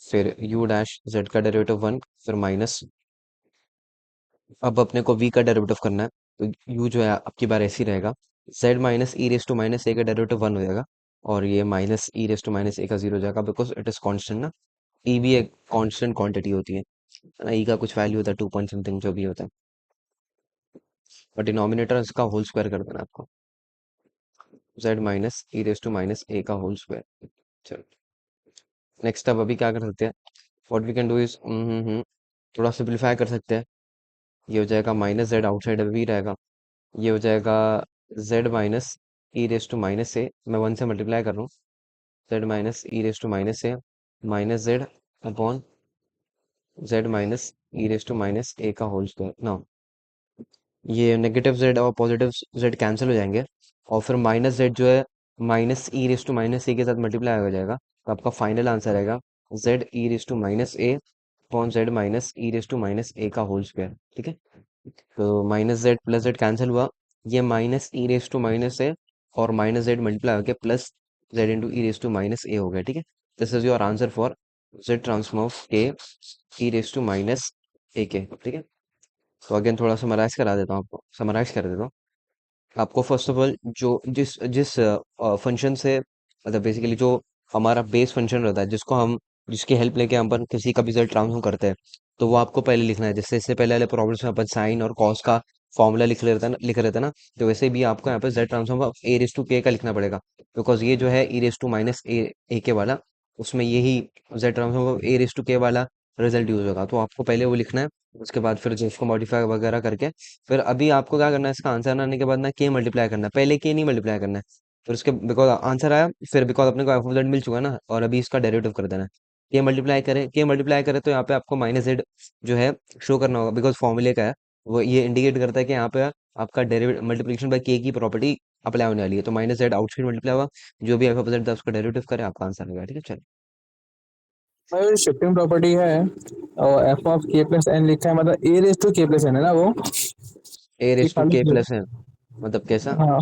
फिर u डैश z का डेरिवेटिव 1, फिर माइनस, अब अपने को v का डेरिवेटिव करना है, तो u जो है आपकी बार ऐसे ही रहेगा, z minus e raise to minus a का डेरिवेटिव 1 हो जाएगा, और ये minus e raise to minus a का 0 हो जाएगा, बिकॉज इट इज कांस्टेंट ना, e भी एक कांस्टेंट क्वांटिटी होती है ना, e का कुछ वैल्यू होता है 2 पॉइंट समथिंग जो भी होता है, और डिनोमिनेटर इसका होल स्क्वायर कर देना है आपको, z minus e raise to minus a का होल स्क्वायर। चलो, नेक्स्ट अब अभी क्या कर सकते हैं, what we can do is, थोड़ा सिंप्लीफाई कर सकते हैं, ये हो जाएगा माइनस जेड आउटसाइड भी रहेगा, ये हो जाएगा Z minus e raise to minus a, मैं 1 से मल्टीप्लाई कर रहा हूँ, z minus e raise to minus a minus Z upon Z minus e raise to minus a का होल स्क्वायर ना, ये नेगेटिव जेड और पॉजिटिव जेड कैंसिल हो जाएंगे, और फिर माइनस जेड जो है minus e raise to minus a के साथ मल्टीप्लाई हो जाएगा, तो आपका फाइनल आंसर आएगा Z e raise to minus a upon Z minus e raise to minus a का होल स्क्वायर, ठीक है। तो minus z plus z cancel हुआ, ये minus e raise to minus है, और माइनस जेड मल्टीप्लाई होकर plus z into e raise to minus a हो गया, ठीक है। This is your answer for Z transform of k e raise to minus a k, ठीक है। तो अगेन थोड़ा समराइज करा देता हूँ आपको, समराइज कर देता हूँ आपको। फर्स्ट ऑफ ऑल, जो जिस जिस फंक्शन से, मतलब बेसिकली जो हमारा बेस फंक्शन रहता है, जिसको हम, जिसकी हेल्प लेके हम अपन किसी का भी रिजल्ट ट्रांसफॉर्म करते हैं, तो वो आपको पहले लिखना है, जैसे इससे पहले वाले प्रॉब्लम्स में अपन साइन और कॉस का फॉर्मूला लिख रहे थे ना, तो वैसे भी आपको यहाँ पे Z transform of a raise to k का लिखना पड़ेगा, बिकॉज ये जो है e raise to minus a k वाला, उसमें यही Z transform of a raise to k वाला रिजल्ट यूज होगा, तो आपको पहले वो लिखना है, उसके बाद फिर जो उसको मॉडिफाई वगैरह करके, फिर अभी आपको क्या करना है, इसका आंसर आने के बाद ना के मल्टीप्लाई करना है, पहले के नहीं मल्टीप्लाई करना है, फिर उसके बिकॉज आंसर आया, फिर बिकॉज अपने को एफ जेड मिल चुका है ना, और अभी इसका डेरिवेटिव कर देना है, के मल्टीप्लाई करें तो यहाँ पे आपको माइनस जेड जो है शो करना होगा, बिकॉज फॉर्मूले का है वो, ये इंडिकेट करता है कि यहाँ पे आपका डेरिवेटिव मल्टीप्लिकेशन बाय के की प्रॉपर्टी अप्लाई होने वाली है, तो माइनस जेड आउटसाइड मल्टीप्लाई होगा, जो भी एफ जेड था उसका डेरिवेटिव करे, आपका आंसर आएगा, ठीक है। चलो,
भाई शिफ्टिंग प्रॉपर्टी है, और f of k plus N लिखा है, मतलब ए रेस टू के प्लस एन है ना वो,
ए
कि
रेस टू
खाली
के प्लस है, मतलब कैसा,
हाँ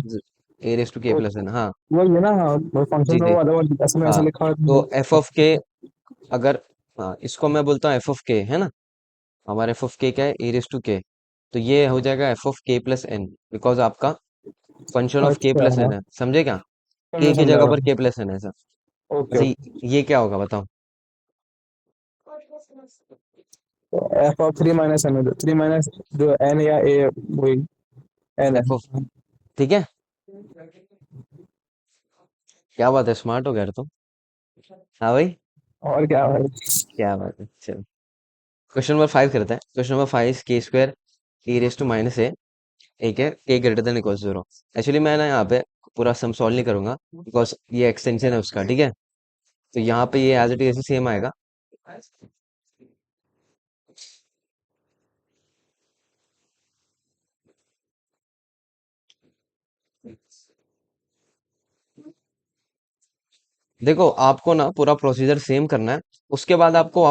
ए रेस टू के
वो
प्लस है ना, हाँ,
वही है ना, हाँ फंक्शन
जी
में
जी,
वो अलग ऐसे में ऐसे
हाँ,
लिखा हुआ
तो एफ
है।
ऑफ के, अगर, हाँ, इसको मैं बोलता हूँ एफ ऑफ के है ना, हमारे एफ ऑफ के क्या है, ए रेस टू के, तो ये हो जाएगा f of k plus N, because आपका फंक्शन ऑफ के
अच्छा
प्लस एन
हाँ,
है, समझे क्या, के
समझा
की
समझा
जगह पर
भाई।
के प्लस एन है ऐसा,
ओके
अच्छा,
ओके।
ये क्या होगा बताओ,
तो F of three minus n, three minus जो एन या ए, वही एन है।
एफ ऑफ, ठीक है, क्या बात है, स्मार्ट हो गया रे तुम, हाँ भाई,
और क्या भाई।
क्या बात है, चलो, क्वेश्चन नंबर 5 करते हैं, question number 5 k square e raise to minus a, एक है के ग्रेटर देन इक्वल 0, एक्चुअली मैं ना यहाँ पे पूरा सम सॉल्व नहीं करूंगा, बिकॉज ये एक्सटेंशन है उसका, ठीक है, तो यहाँ पे ये एज इट इज सेम आएगा, देखो आपको ना पूरा प्रोसीजर सेम करना है, उसके बाद आपको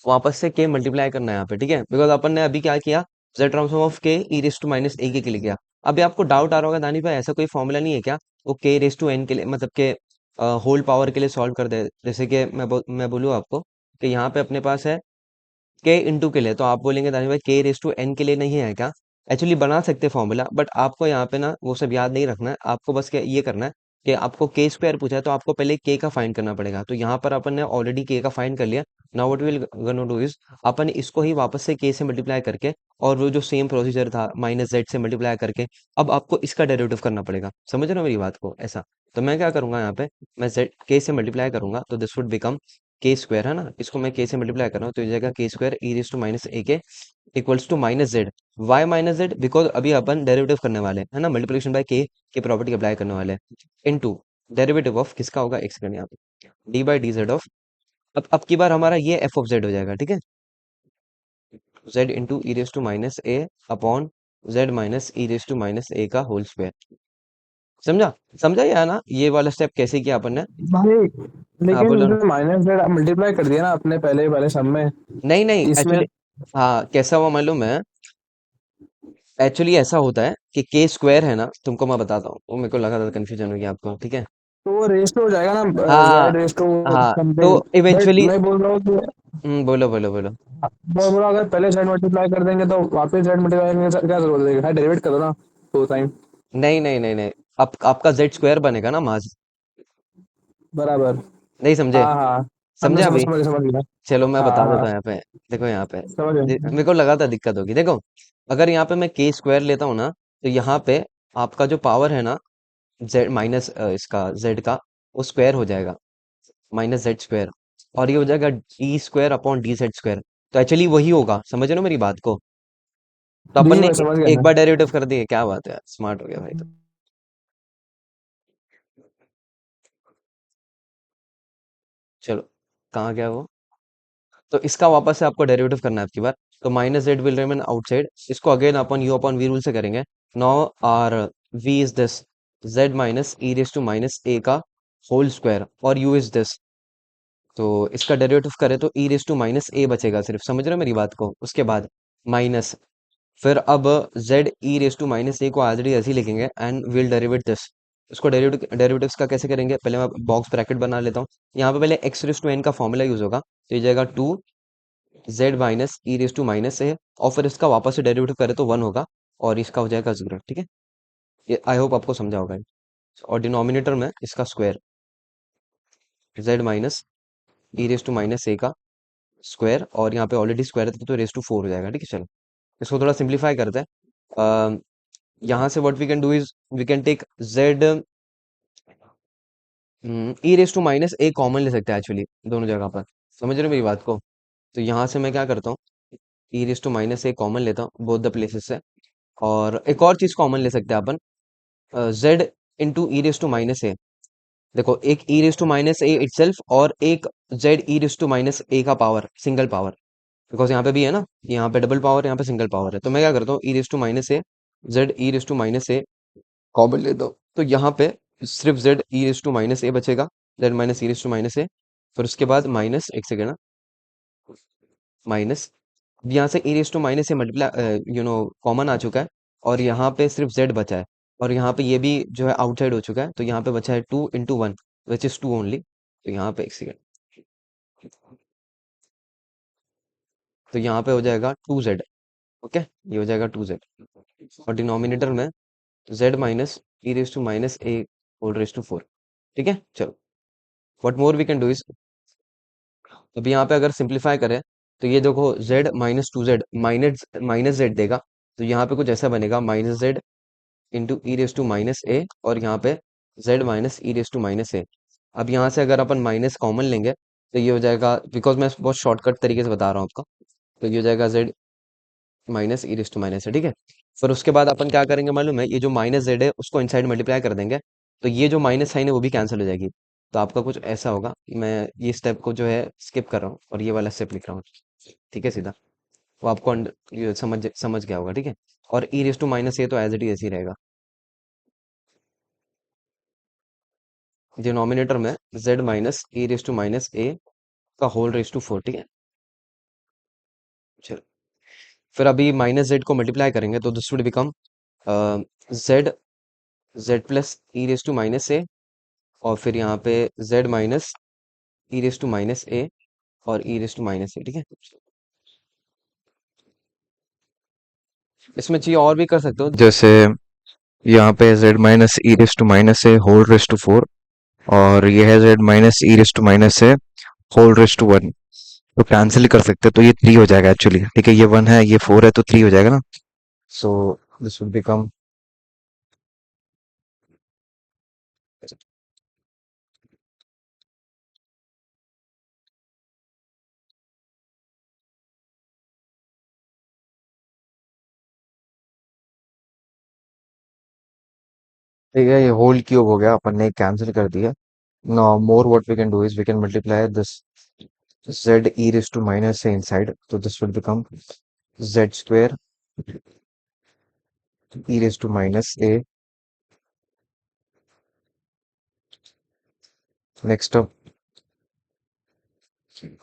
वापस से के मल्टीप्लाई करना है यहाँ पे, ठीक है, बिकॉज अपन ने अभी क्या किया, Z transform of k e raise to minus a के लिए किया। अभी आपको डाउट आ रहा होगा, दानी भाई ऐसा कोई फॉर्मूला नहीं है क्या, वो के रेस टू एन के लिए, मतलब के होल पावर के लिए सॉल्व कर दे, जैसे कि मैं बोलूँ आपको कि यहाँ पे अपने पास है के इंटू के लिए, तो आप बोलेंगे दानी भाई के रेस टू एन के लिए नहीं है क्या, एक्चुअली बना सकते फॉर्मूला, बट आपको यहाँ पे ना वो सब याद नहीं रखना है। आपको बस क्या ये करना है कि आपको के स्क्वायर पूछा है तो आपको पहले के का फाइंड करना पड़ेगा। तो यहाँ पर अपन ने ऑलरेडी के का फाइंड कर लिया। Now what will gonna do is, अपन इसको ही वापस से के से मल्टीप्लाई करके, और वो जो सेम प्रोसीजर था माइनस जेड से मल्टीप्लाई करके, अब आपको इसका डेरिवेटिव करना पड़ेगा। समझ रहे हो मेरी बात को? ऐसा। तो मैं क्या करूंगा यहाँ पे, मैं जेड के से मल्टीप्लाई करूंगा तो दिस वुड बिकम के स्क्वायर, है ना, इसको मैं के से मल्टीप्लाई कर रहा हूँ तो ये जाएगा k square e raise to minus a k equals to minus z. Y minus z, because अभी अपन डेरिवेटिव करने वाले हैं, है ना, multiplication by k property apply करने वाले हैं। इनटू डेरिवेटिव ऑफ किसका होगा, एक सेकंड यहाँ पे, D by D Z of, अब की बार हमारा ये एफ ऑफ जेड हो जाएगा, ठीक है, z into e raise to minus a upon Z minus e raise to minus a का होल स्क्वायर। समझा? समझा या ना ये वाला स्टेप कैसे किया अपन ने?
भाई
हाँ
लेकिन
बोलो ना।
जो माइनस जेड मल्टीप्लाई कर दिया ना अपने पहले वाले सम में,
नहीं नहीं,
इसमें
एक्चुअली हाँ, कैसा हुआ मालूम है, एक्चुअली ऐसा होता है कि के स्क्वायर है ना, तुमको मैं बताता हूँ, वो मेरे को लगा था कंफ्यूजन हो गया आपको, ठीक है।
तो वो रेस टू हो जाएगा ना,
हाँ
जेड रेस टू
हाँ, तो
समथिंग। बट
इवेंचुअली,
मैं बोल रहा हूँ कि
बोलो बोलो बोलो।
मैं बोल रहा हूँ अगर पहले जेड मल्टीप्लाई कर देंगे तो वापस जेड मल्टीप्लाई करने की क्या जरूरत है, डेरिवेट करो ना टू टाइम।
नहीं नहीं नहीं नहीं, आपका जेड स्क्वायर बनेगा ना मास।
बराबर।
नहीं समझे?
हाँ हाँ। हाँ मैं
समझे अभी?
समझ गया।
चलो मैं
हाँ
बता
हाँ
देता हूँ यहाँ पे। देखो यहाँ पे,
समझ गया।
मेरे को लगा था दिक्कत होगी। देखो, अगर यहाँ पे मैं के स्क्वायर लेता हूँ ना, तो यहाँ पे आपका जो पावर है ना, जेड माइनस इसका जेड का, वो स्क्वायर हो जाएगा, माइनस जेड स्क्वायर, और ये हो जाएगा D square upon D Z square. तो एक्चुअली वही होगा, समझ रहे हो मेरी बात को? तो अपन
जी
ने
मैं समझ गया
एक
ना।
बार डेरिवेटिव कर दिए, क्या बात है, स्मार्ट हो गया भाई तो। चलो, कहाँ गया वो? तो इसका वापस से आपको डेरिवेटिव करना है आपकी बार। तो minus z will remain outside, इसको अगेन अपन यू अपॉन वी रूल से करेंगे। Now our v is this z minus e raise to minus a का होल स्क्वायर, और यू इज दिस, तो इसका डेरिवेटिव करें तो e raise to minus a बचेगा सिर्फ। समझ रहे हो मेरी बात को? उसके बाद माइनस, फिर अब z e raise to minus a को एज इट इज ऐसे ही लिखेंगे एंड विल डेरिवेट दिस। इसको डेरिवेटिव्स का कैसे करेंगे, पहले मैं बॉक्स ब्रैकेट बना लेता हूँ। यहाँ पे पहले एक्स रेस टू एन का फॉर्मूला यूज होगा, तो ये जाएगा to Z minus e raise to minus है, और फिर इसका वापस से डेरिवेटिव करें तो वन होगा, और इसका हो जाएगा जीरो, ठीक है। ये आई होप आपको समझा होगा। और डिनोमिनेटर में इसका square, z minus e raise to minus a का स्क्वायर, और यहाँ पे ऑलरेडी स्क्वायर है तो रेस टू फोर हो जाएगा, ठीक है। चलो, इसको थोड़ा सिंप्लीफाई करते हैं। यहाँ से what we can do is, we can take Z e raise to minus a common ले सकते हैं एक्चुअली दोनों जगह पर। समझ रहे हो मेरी बात को? तो यहाँ से मैं क्या करता हूँ, e raise to minus a common लेता हूँ बोथ द प्लेसेस से। और एक और चीज कॉमन ले सकते हैं अपन, z into e raise to minus a. देखो, एक e raise to minus a itself, और एक z e raise to minus a का पावर, सिंगल पावर, बिकॉज यहाँ पे भी है ना, यहाँ पे डबल पावर, यहाँ पे सिंगल पावर है। तो मैं क्या करता हूँ, e raise to minus a, z e raise to minus a common लेता हूँ, तो यहाँ पे सिर्फ z e raise to minus a बचेगा, z minus e raise to minus a. फिर उसके बाद माइनस, एक सेकेंड ना, माइनस, यहाँ से ई रेस टू माइनस से मल्टीप्लाई कॉमन आ चुका है, और यहाँ पे सिर्फ जेड बचा है, और यहाँ पे ये भी जो है आउटसाइड हो चुका है, तो यहाँ पे बचा है two into one, which is two only. तो यहाँ पे एक सेकेंड, तो यहाँ पे हो जाएगा टू जेड, ओके, ये हो जाएगा टू जेड, और डिनोमिनेटर में z minus e raise to minus a whole raise to four, ठीक है। चलो, what more we can do is, अब यहाँ पे अगर सिंप्लीफाई करें, तो ये देखो z minus two Z minus minus z देगा, तो यहाँ पे कुछ ऐसा बनेगा, minus z into e raise to minus a, और यहाँ पे z minus e raise to minus a. अब यहाँ से अगर अपन माइनस कॉमन लेंगे, तो ये हो जाएगा, बिकॉज मैं बहुत शॉर्टकट तरीके से बता रहा हूँ आपको, तो ये हो जाएगा Z minus e raise to minus है, ठीक है। फिर उसके बाद अपन क्या करेंगे मालूम है, ये जो माइनस जेड है उसको इनसाइड मल्टीप्लाई कर देंगे, तो ये जो माइनस साइन है वो भी कैंसिल हो जाएगी। तो आपका कुछ ऐसा होगा, मैं ये स्टेप को जो है स्किप कर रहा हूँ और ये वाला स्टेप लिख रहा हूँ, ठीक है, सीधा। वो आपको ये समझ समझ गया होगा, ठीक है। और e raise to minus a तो एज इट इज ऐसे ही रहेगा, डिनोमिनेटर में z minus e raise to minus a का होल रेस टू फोर, ठीक है। चलो, फिर अभी माइनस जेड को मल्टीप्लाई करेंगे तो this would become z z plus e raise to minus a, और फिर यहाँ पे z minus e raise to minus a, और e raise to minus a, ठीक है। इसमें चाहिए और भी कर सकते हो।
जैसे यहाँ पे z minus e raise to minus a whole raise to 4, और ये है z minus e raise to minus a whole raise to 1। तो कैंसिल कर सकते हैं, तो ये 3 हो जाएगा एक्चुअली। ठीक है, ये 1 है, ये 4 है, तो 3 हो जाएगा ना। सो दिस विल बिकम, ठीक है, ये होल क्यूब हो गया, अपन ने कैंसिल कर दिया। Now more what we can do is we can multiply this z e raised to minus a inside, so this will become z square e raised to minus a. Next up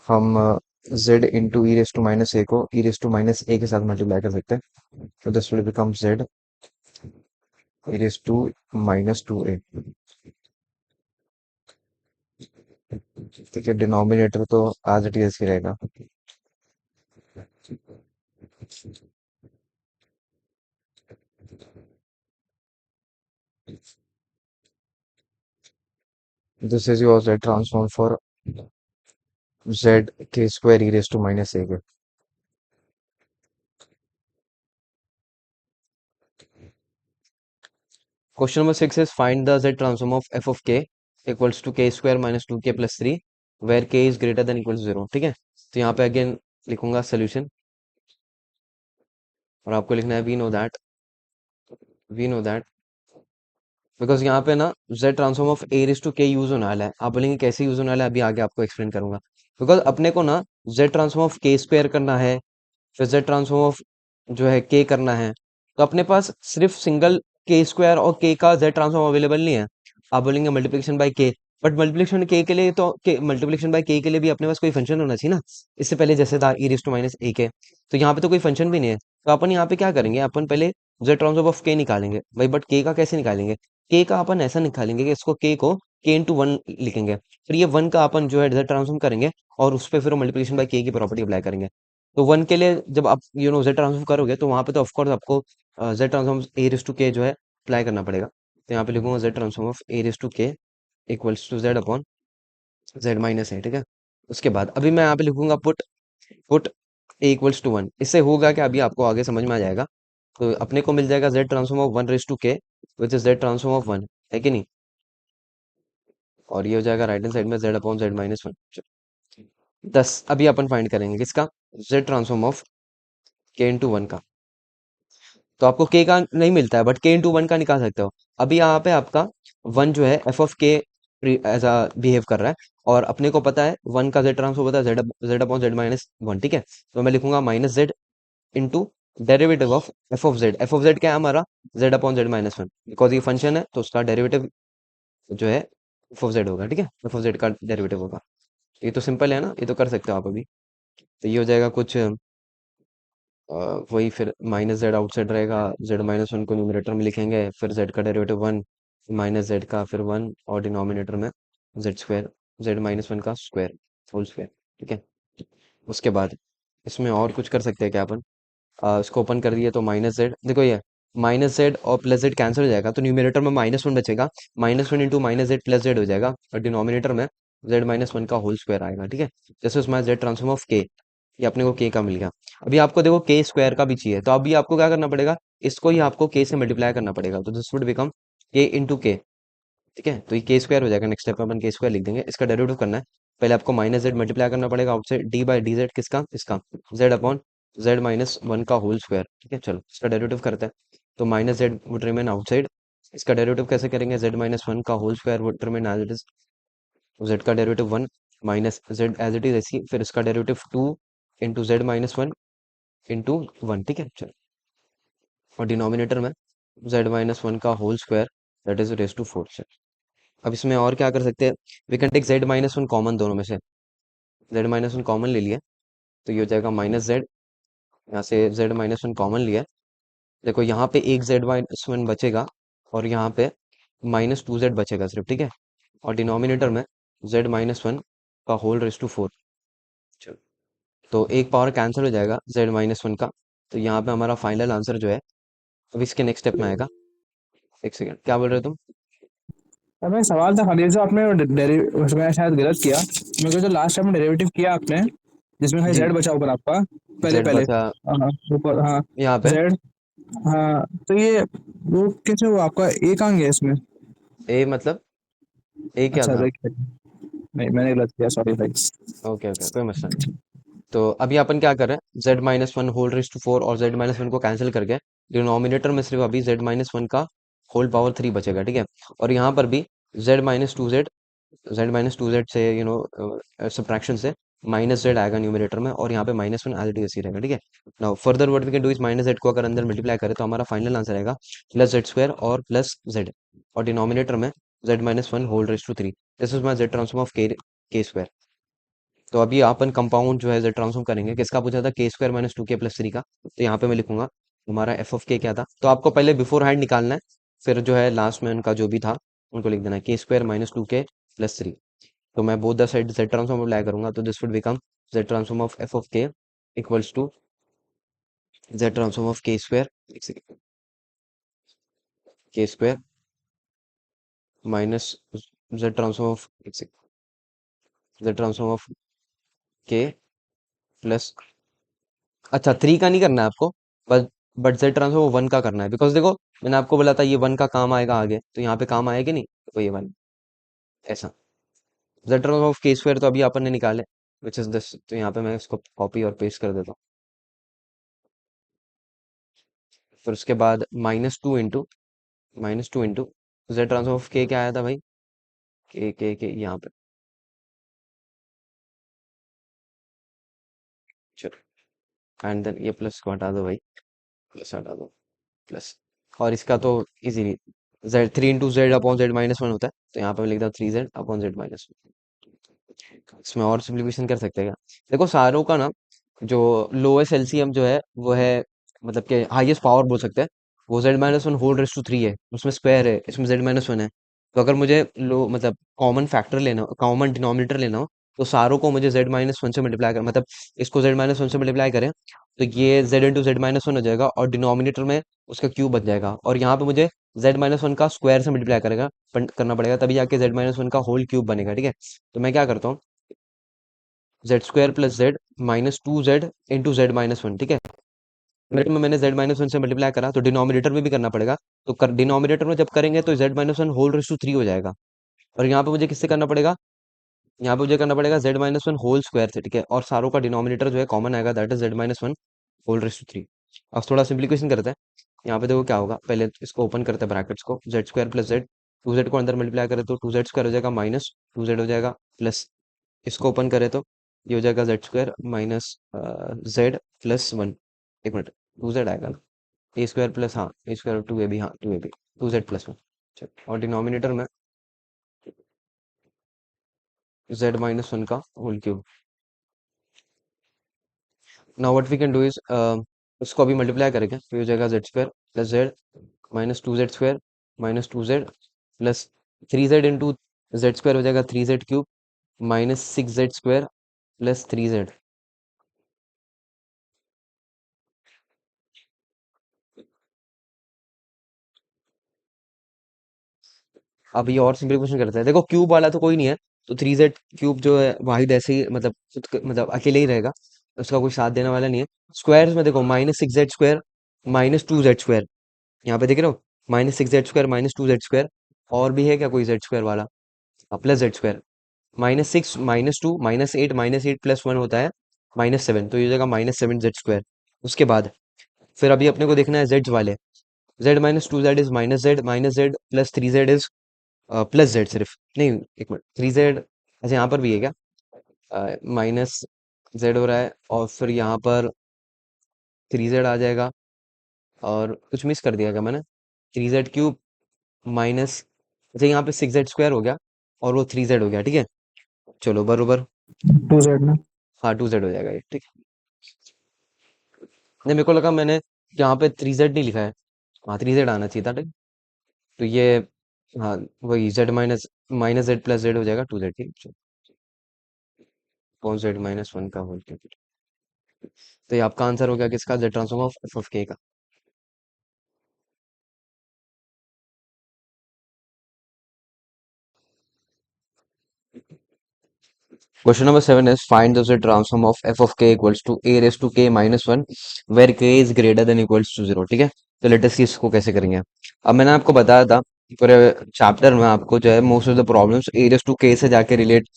हम z into e raise to minus a को e raise to minus a के साथ मल्टीप्लाई कर सकते हैं, तो this will become z e raise to minus two a. ठीक है, डिनोमिनेटर तो आज इट इज ही रहेगा। This is your z transform for z k square e raise to minus a k.
Question number 6 is find the z transform of f of k equals to k square minus 2k plus 3 where k is greater than equals 0। ठीक है, तो यहाँ पे अगेन लिखूंगा सोल्यूशन, और आपको लिखना है वी नो दैट बिकॉज यहाँ पे ना z transform of a raise to k use होने वाला है। आप बोलेंगे कैसे यूज होने वाला है, अभी आगे आपको एक्सप्लेन करूंगा। बिकॉज अपने को ना z transform of k square करना है, फिर z ट्रांसफॉर्म ऑफ जो है k करना है, तो अपने पास सिर्फ सिंगल k स्क्वायर और k का z ट्रांसफॉर्म अवेलेबल नहीं है। आप बोलेंगे multiplication bye k, but multiplication k के लिए तो मल्टीप्लिकेशन बाय k के लिए भी अपने पास कोई फंक्शन होना चाहिए ना। इससे पहले जैसे था ई रेज टू माइनस ए के, तो यहाँ पे तो कोई फंक्शन भी नहीं है। तो अपन यहाँ पे क्या करेंगे, अपन पहले z ट्रांसफॉर्म ऑफ k निकालेंगे भाई, बट k का कैसे निकालेंगे? k का अपन ऐसा निकालेंगे कि इसको k को k इंटू वन लिखेंगे, फिर ये वन का अपन जो है z ट्रांसफॉर्म करेंगे, और उस पर फिर मल्टीप्लिकेशन बाय k की प्रॉपर्टी अप्लाई करेंगे। तो वन के लिए जब आप z ट्रांसफॉर्म करोगे, तो वहां पे तो ऑफकोर्स आपको z transform a raise to k जो है अप्लाई करना पड़ेगा। तो यहाँ पे लिखूंगा z transform of a raise to k equals to z upon z minus है। ठीक है, उसके बाद अभी मैं यहाँ पे लिखूंगा put a equals to one. इससे होगा क्या, अभी आपको आगे समझ में आ जाएगा। तो अपने को मिल जाएगा z transform of one raise to k which is z transform of one, है कि नहीं? और ये हो जाएगा राइट हैंड साइड में z upon z minus one. 10 अभी अपन फाइंड करेंगे किसका, z transform of k into one का। तो आपको k का नहीं मिलता है, बट k इंटू वन का निकाल सकते हो। अभी यहाँ पे आपका वन जो है एफ ऑफ के एज अ बिहेव कर रहा है, और अपने को पता है वन का z ट्रांसफॉर्म होता है z upon z minus one. ठीक है, तो मैं लिखूंगा minus z into derivative of f of Z. F of Z क्या है हमारा, z upon z minus one, because ये फंक्शन है तो उसका डेरिवेटिव जो है एफ ऑफ जेड होगा। ठीक है, एफ ऑफ जेड का डेरिवेटिव होगा। ये तो सिंपल है ना, ये तो कर सकते हो आप अभी। तो ये हो जाएगा कुछ वही, फिर माइनस जेड आउटसाइड रहेगा, जेड माइनस वन को न्यूमरेटर में लिखेंगे, फिर जेड का डेरिवेटिव वन, माइनस जेड का फिर वन, और डिनोमिनेटर में Z square, z minus one का स्क्वायर, होल स्क्वायर। ठीक है, उसके बाद इसमें और कुछ कर सकते हैं क्या अपन, इसको ओपन कर दिए तो माइनस जेड, देखो ये माइनस जेड और प्लस जेड कैंसिल हो जाएगा, तो न्यूमरेटर में माइनस वन बचेगा, minus one into minus z plus Z हो जाएगा, और डिनोमिनेटर में जेड माइनस वन का होल स्क्वायर आएगा। ठीक है, जैसे उसमें जेड ट्रांसफॉर्म ऑफ के, ये अपने को के का मिल गया। अभी आपको देखो के स्क्वायर का भी चाहिए, तो अभी आपको क्या करना पड़ेगा, इसको ही आपको के से मल्टीप्लाई करना पड़ेगा, तो दिस वुड बिकम के इंटू के। ठीक है, तो ये के स्क्वायर हो जाएगा, नेक्स्ट स्टेप में अपन के स्क्वायर लिख देंगे। इसका डेरिवेटिव करना है, पहले आपको माइनस जेड मल्टीप्लाई करना पड़ेगा outside, D by D Z किसका, इसका Z upon Z minus one का होल स्क्वायर। ठीक है, चलो इसका डेरिवेटिव करते हैं। तो minus Z would remain outside, इसका डेरिवेटिव कैसे करेंगे, जेड माइनस वन का whole square would remain as it is, Z का derivative one minus Z as it is ऐसी, फिर इसका derivative two into Z minus one into one. ठीक है, चलो, और डिनोमिनेटर में जेड माइनस वन का whole square that is raise to four. अब इसमें और क्या कर सकते हैं, we can take z minus one common दोनों में से, जेड माइनस वन कॉमन ले लिया, तो ये हो जाएगा माइनस जेड, यहाँ से जेड माइनस वन कॉमन लिया, देखो यहाँ पे एक जेड माइनस वन बचेगा, और यहाँ पे माइनस टू जेड बचेगा सिर्फ। ठीक है, और डिनोमिनेटर में जेड माइनस वन का होल रेस टू फोर। चलो, तो एक पावर कैंसिल हो जाएगा जेड माइनस वन का, तो यहाँ पे हमारा फाइनल आंसर जो है अब इसके नेक्स्ट स्टेप में आएगा। एक सेकेंड, क्या बोल रहे हो तुम?
अब एक सवाल था खाली, जो आपने उसमें शायद गलत किया। मेरे को जो लास्ट टाइम डेरिवेटिव किया आपने, जिसमें खाली
जी।
जेड बचा ऊपर आपका, पहले
जेड
पहले,
बचा
हाँ, ऊपर, हाँ,
यहाँ पे।
जेड, हाँ, तो ये वो कैसे हुआ आपका, ए कहाँ गया इसमें?
ए मतलब ए क्या
अच्छा,
था?
देखिए, नहीं, मैंने गलत किया, सॉरी भाई।
ओके ओके, कोई मसला नहीं। तो अभी अपन क्या कर रहे हैं, z-1 होल रेज़ टू 4 और z-1 को कैंसिल करके डिनोमिनेटर में सिर्फ अभी z-1 का होल पावर 3 बचेगा, ठीक है। और यहाँ पर भी z-2z से सब्ट्रैक्शन से माइनस जेड आएगा न्यूमरेटर में, और यहाँ पे -1 एज इट इज ऐसे ही रहेगा, ठीक है। Now further what we can do is minus z को अगर अंदर मल्टीप्लाई करें तो हमारा फाइनल आंसर आएगा +z² और +z, और डिनोमिनेटर में z-1 whole raise to 3। This is my z transform of k square. तो अभी अपन कंपाउंड जो है जेड ट्रांसफॉर्म करेंगे, किसका पूछा था, k² - 2k + 3 का। तो यहाँ पे मैं लिखूंगा हमारा एफ ऑफ के क्या था, तो आपको पहले बिफोर हैंड निकालना है, फिर जो है लास्ट में उनका जो भी था उनको लिख देना है k² - 2k + 3। तो मैं both the side z transform apply करूंगा, तो this would become z transform of f of k equals to z transform of k square minus z transform of z transform of k plus, अच्छा 3 का नहीं करना है आपको, बट जेड ट्रांसफॉर्म 1 का करना है, बिकॉज देखो मैंने आपको बोला था ये 1 का काम आएगा आगे, तो यहाँ पे काम आएगा नहीं, तो ये वाला ऐसा। Z transform of k square तो अभी अपन ने निकाले, विच इज दिस, तो यहाँ पे मैं इसको कॉपी और पेस्ट कर देता हूँ। फिर उसके बाद -2 इंटू जेड ट्रांसफॉर्म ऑफ के क्या आया था भाई, के यहाँ पे, चलो, एंड देन ये प्लस को हटा दो भाई, प्लस हटा दो, प्लस। और इसका तो इजीली z 3 × z/z-1 होता है, तो यहाँ पे मैं लिखता हूँ 3z/z-1। इसमें और सिंप्लीफिकेशन कर सकते हैं क्या? देखो सारों का ना जो लोएस्ट एलसीएम जो है वो है, मतलब कि हाईएस्ट पावर बोल सकते हैं, वो z-1 होल रेज़ टू 3 है, उसमें स्क्वायर है, इसमें z-1 है। तो अगर मुझे लो मतलब कॉमन फैक्टर लेना हो, कॉमन डिनोमिनेटर लेना हो, तो सारों को मुझे z-1 से मल्टीप्लाई कर, मतलब इसको z-1 से मल्टीप्लाई करें तो ये z × z-1 हो जाएगा, और डिनोमिनेटर में उसका क्यूब बन जाएगा, और यहाँ पे मुझे z-1 का स्क्वायर से मल्टीप्लाई करना पड़ेगा, तभी जाके z-1 का होल क्यूब बनेगा, ठीक है। तो मैं क्या करता हूँ, z² + z -2z × z-1, ठीक है। मिनट में मैंने z-1 से मल्टीप्लाई करा, तो डिनोमिनेटर में भी करना पड़ेगा, तो डिनोमिनेटर में जब करेंगे तो z-1 होल रेज़ टू 3 हो जाएगा, और यहाँ पे मुझे किससे करना पड़ेगा, यहाँ पे मुझे करना पड़ेगा z-1 होल स्क्वायर से, ठीक है, और सारों का डिनोमिनेटर जो है कॉमन आएगा, that is z-1 whole raise to 3। अब थोड़ा सिंप्लीफिकेशन करते हैं, यहाँ पे देखो क्या होगा, पहले इसको ओपन करते हैं ब्रैकेट्स को, z² + z, 2z को अंदर मल्टीप्लाई करें तो 2z² हो जाएगा, -2z हो जाएगा, प्लस इसको ओपन करें तो ये हो जाएगा z² - z+1। एक मिनट, 2z आएगा ना, a² प्लस, हाँ a² 2ab, हाँ 2ab, 2z+1। चलो, और डिनोमिनेटर में z-1 का whole cube. Now what we can do is, उसको अभी मल्टीप्लाई करेंगे, तो ये हो जाएगा z² + z -2z² plus 3z × z² हो जाएगा 3z³ -6z² प्लस 3z। अब ये और सिंप्लीफिकेशन करते हैं, देखो क्यूब वाला तो कोई नहीं है, तो 3z³ जो है वाहिद ऐसे ही, मतलब मतलब अकेले ही रहेगा, उसका कोई साथ देने वाला नहीं है। स्क्वायर्स में देखो -6z² -2z², यहाँ पे देख रहे हो, -6z² -2z², और भी है क्या कोई z² वाला, प्लस z², -6 -2 -8 -8 + 1 होता है -7, तो ये हो जाएगा -7z²। उसके बाद फिर अभी अपने को देखना है z वाले, z-2z is -z plus 3z is plus Z, सिर्फ नहीं, एक मिनट, 3z, अच्छा यहाँ पर भी है क्या, -z हो रहा है, और फिर यहाँ पर 3z आ जाएगा, और कुछ मिस कर दिया क्या मैंने, 3z³ माइनस, अच्छा यहाँ पे 6z² हो गया, और वो 3z हो गया, ठीक है। चलो बरोबर,
2z में।
हाँ 2z हो जाएगा ये, ठीक है। नहीं, मेरे को लगा मैंने यहाँ पे 3z नहीं लिखा है, हाँ 3z आना चाहिए था, ठीक। तो ये, हाँ वही z-z + z हो जाएगा 2z, ठीक है। कौन z-1 का होल क्यूब, तो ये आपका आंसर हो गया किसका, Z transform of f of के का। Question number 7 is find the Z transform of f of k equals to a raised to k minus 1 where k is greater than equals to 0। ठीक है, तो लेट अस सी इसको कैसे करेंगे। अब मैंने आपको बताया था पूरे चैप्टर में आपको जो है most of the problems a raise to k से जाके रिलेट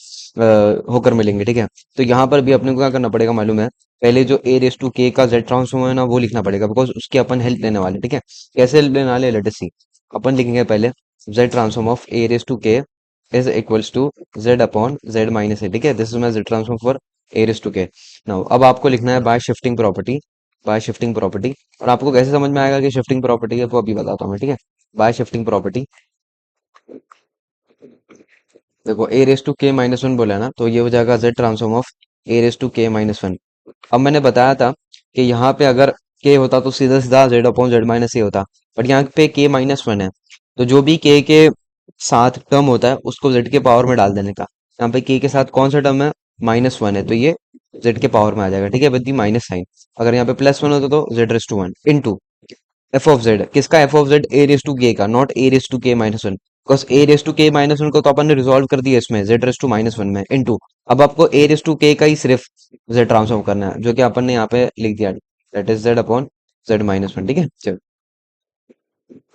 होकर मिलेंगे। ठीक है, तो यहाँ पर भी अपने को क्या करना पड़ेगा मालूम है, पहले जो ए रेस टू के का जेड ट्रांसफॉर्म है ना वो लिखना पड़ेगा, बिकॉज उसकी अपन हेल्प लेने वाले। ठीक है, कैसे हेल्प लेने वाले, लेट अस सी। अपन लिखेंगे पहले z transform of a raise to k is equals to z upon z minus a। ठीक है, this is my z transform for a raise to k। Now अब आपको लिखना है by shifting property, by shifting property. और आपको कैसे समझ में आएगा कि शिफ्टिंग प्रॉपर्टी है, वो अभी बताता हूँ मैं। ठीक है, बाय शिफ्टिंग प्रॉपर्टी देखो a raise to k minus one बोला है ना, तो ये हो जाएगा z transform of a raise to k minus one. अब मैंने बताया था कि यहाँ पे अगर k होता तो सीधा सीधा z अपॉन z माइनस ए होता, बट यहाँ पे k माइनस वन है, तो जो भी k के साथ टर्म होता है उसको z के पावर में डाल देने का। यहाँ पे k के साथ कौन सा टर्म है, माइनस वन है, तो ये z के पावर में आ जाएगा। ठीक है, विद दी माइनस साइन। अगर यहाँ पे प्लस वन होता तो z raise to one into F of z. किसका f of z, a raise to k का, not a raise to k minus one, because a raise to k minus one को तो अपन ने रिजॉल्व कर दिया इसमें z raise to minus one में, इंटू अब आपको ए रेस टू के का ही सिर्फ जेड ट्रांसफॉर्म करना है, जो कि अपन ने यहाँ पे लिख दिया, that is Z upon Z minus one. ठीक है, चलो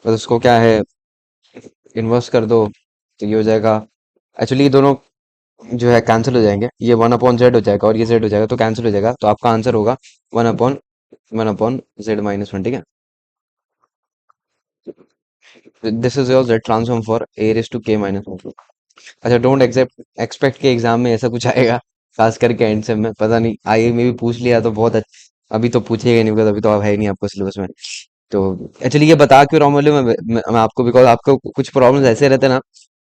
बस उसको क्या है इन्वर्स कर दो, तो ये हो जाएगा। एक्चुअली ये दोनों जो है कैंसिल हो जाएंगे, ये वन अपॉन जेड हो जाएगा और ये जेड हो जाएगा, तो कैंसिल हो जाएगा, तो आपका आंसर होगा one upon Z minus one. ठीक है, this is your z transform for a raise to k minus one. अच्छा, डोंट एक्सपेक्ट के एग्जाम में ऐसा कुछ आएगा, खास करके एंड से में पता नहीं आईए में भी पूछ लिया तो बहुत अच्छा, अभी तो पूछेगा नहीं बिकॉज अभी तो अब है ही नहीं आपको सिलेबस में। तो एक्चुअली ये बता क्यों रहा हूँ मैं, मैं आपको, बिकॉज आपको कुछ प्रॉब्लम्स ऐसे रहते हैं ना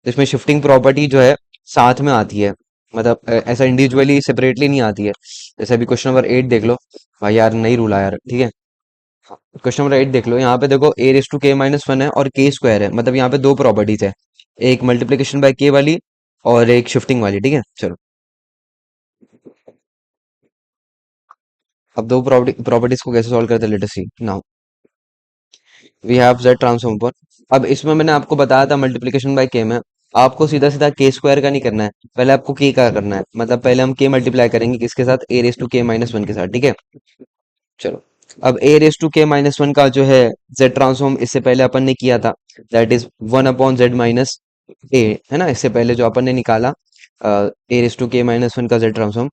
जिसमें शिफ्टिंग प्रॉपर्टी जो है साथ में आती है, मतलब ऐसा इंडिविजुअली सेपरेटली नहीं आती है। जैसे अभी क्वेश्चन नंबर 8 देख लो, भाई यार नहीं रूल आया यार। ठीक है, क्वेश्चन नंबर 8 देख लो, यहाँ पे देखो a raise to k minus one है और के स्क्वायर है, मतलब यहाँ पे दो प्रॉपर्टीज है, एक मल्टीप्लीकेशन बाय के वाली और एक शिफ्टिंग वाली। ठीक है, चलो अब दो प्रॉपर्टीज को कैसे सॉल्व करते हैं, let us see. Now we have z transform पर, अब इसमें मैंने आपको बताया था मल्टीप्लीकेशन बाय के में आपको सीधा सीधा के स्क्वायर का नहीं करना है, पहले आपको के का करना है, मतलब पहले हम के मल्टीप्लाई करेंगे किसके साथ, ए raise to k minus one के साथ। ठीक है, चलो अब ए raise to k minus one का जो है जेड ट्रांसफॉर्म इससे पहले अपन ने किया था, that is one upon Z minus a, है ना। इससे पहले जो अपन ने निकाला a raise to k minus one का जेड ट्रांसफॉर्म,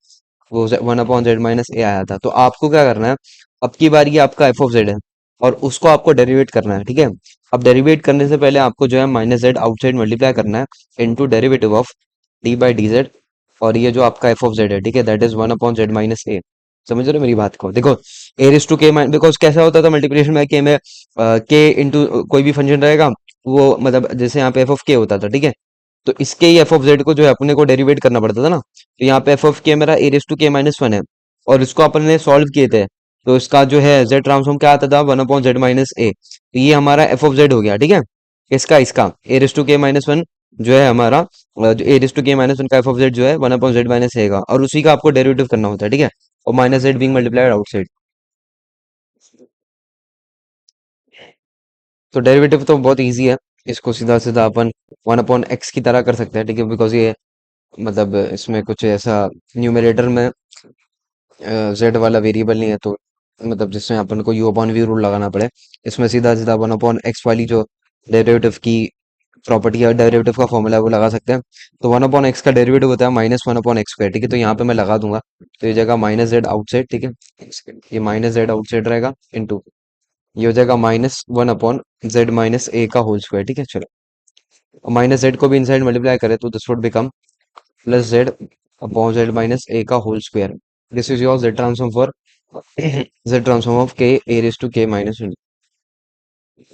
वो one upon Z minus a आया था। तो आपको क्या करना है, अब की बार ये आपका एफ ऑफ जेड है और उसको आपको डेरिवेट करना है। ठीक है, अब डेरिवेट करने से पहले आपको जो है माइनस जेड आउटसाइड मल्टीप्लाई करना है into derivative of d by D Z, और ये जो आपका एफ ऑफ जेड है, ठीक है, that is one upon Z minus a. समझ रहे हो मेरी बात को, देखो a raise to k minus, because कैसा होता था मल्टीप्लिकेशन बाय के में, के इंटू कोई भी फंक्शन रहेगा वो, मतलब जैसे यहाँ पे एफ ऑफ के होता था। ठीक है, तो इसके ही एफ ऑफ जेड को जो है अपने को डेरिवेट करना पड़ता था ना, तो यहाँ पे एफ ऑफ के मेरा ए raise to k minus one है और इसको अपन ने सॉल्व किए थे, तो इसका जो है जेड ट्रांसफॉर्म क्या आता था, one upon Z minus a. तो ये हमारा एफ ऑफ जेड हो गया। ठीक है, इसका ए raise to k minus one जो है हमारा, जो ए raise to k minus one का एफ ऑफ जेड जो है one upon Z minus a का, और उसी का आपको डेरिवेटिव करना होता है। ठीक है, और minus Z being multiplied outside, तो डेरिवेटिव तो बहुत इजी है, इसको सीधा सीधा अपन वन अपॉन एक्स की तरह कर सकते हैं। ठीक है, बिकॉज ये मतलब इसमें कुछ ऐसा न्यूमरेटर में जेड वाला वेरिएबल नहीं है, तो मतलब जिसमें अपन को यू अपॉन वी रूल लगाना पड़े, इसमें सीधा सीधा वन अपॉन एक्स वाली जो डेरिवेटिव की प्रॉपर्टी है, डेरिवेटिव का फॉर्मूला है वो लगा सकते हैं। तो वन अपॉन एक्स का डेरिवेटिव होता है minus one upon x square. ठीक है, तो यहाँ पे मैं लगा दूंगा, तो ये जगह माइनस जेड आउटसाइड। ठीक है, ये माइनस जेड आउटसाइड रहेगा इंटू ये हो जाएगा minus one upon Z minus a का होल स्क्वायर। ठीक है, चलो माइनस जेड को भी इनसाइड मल्टीप्लाई करें तो this would become plus z upon Z minus a का whole square. This is your z transform for Z transform of k a raise to k minus,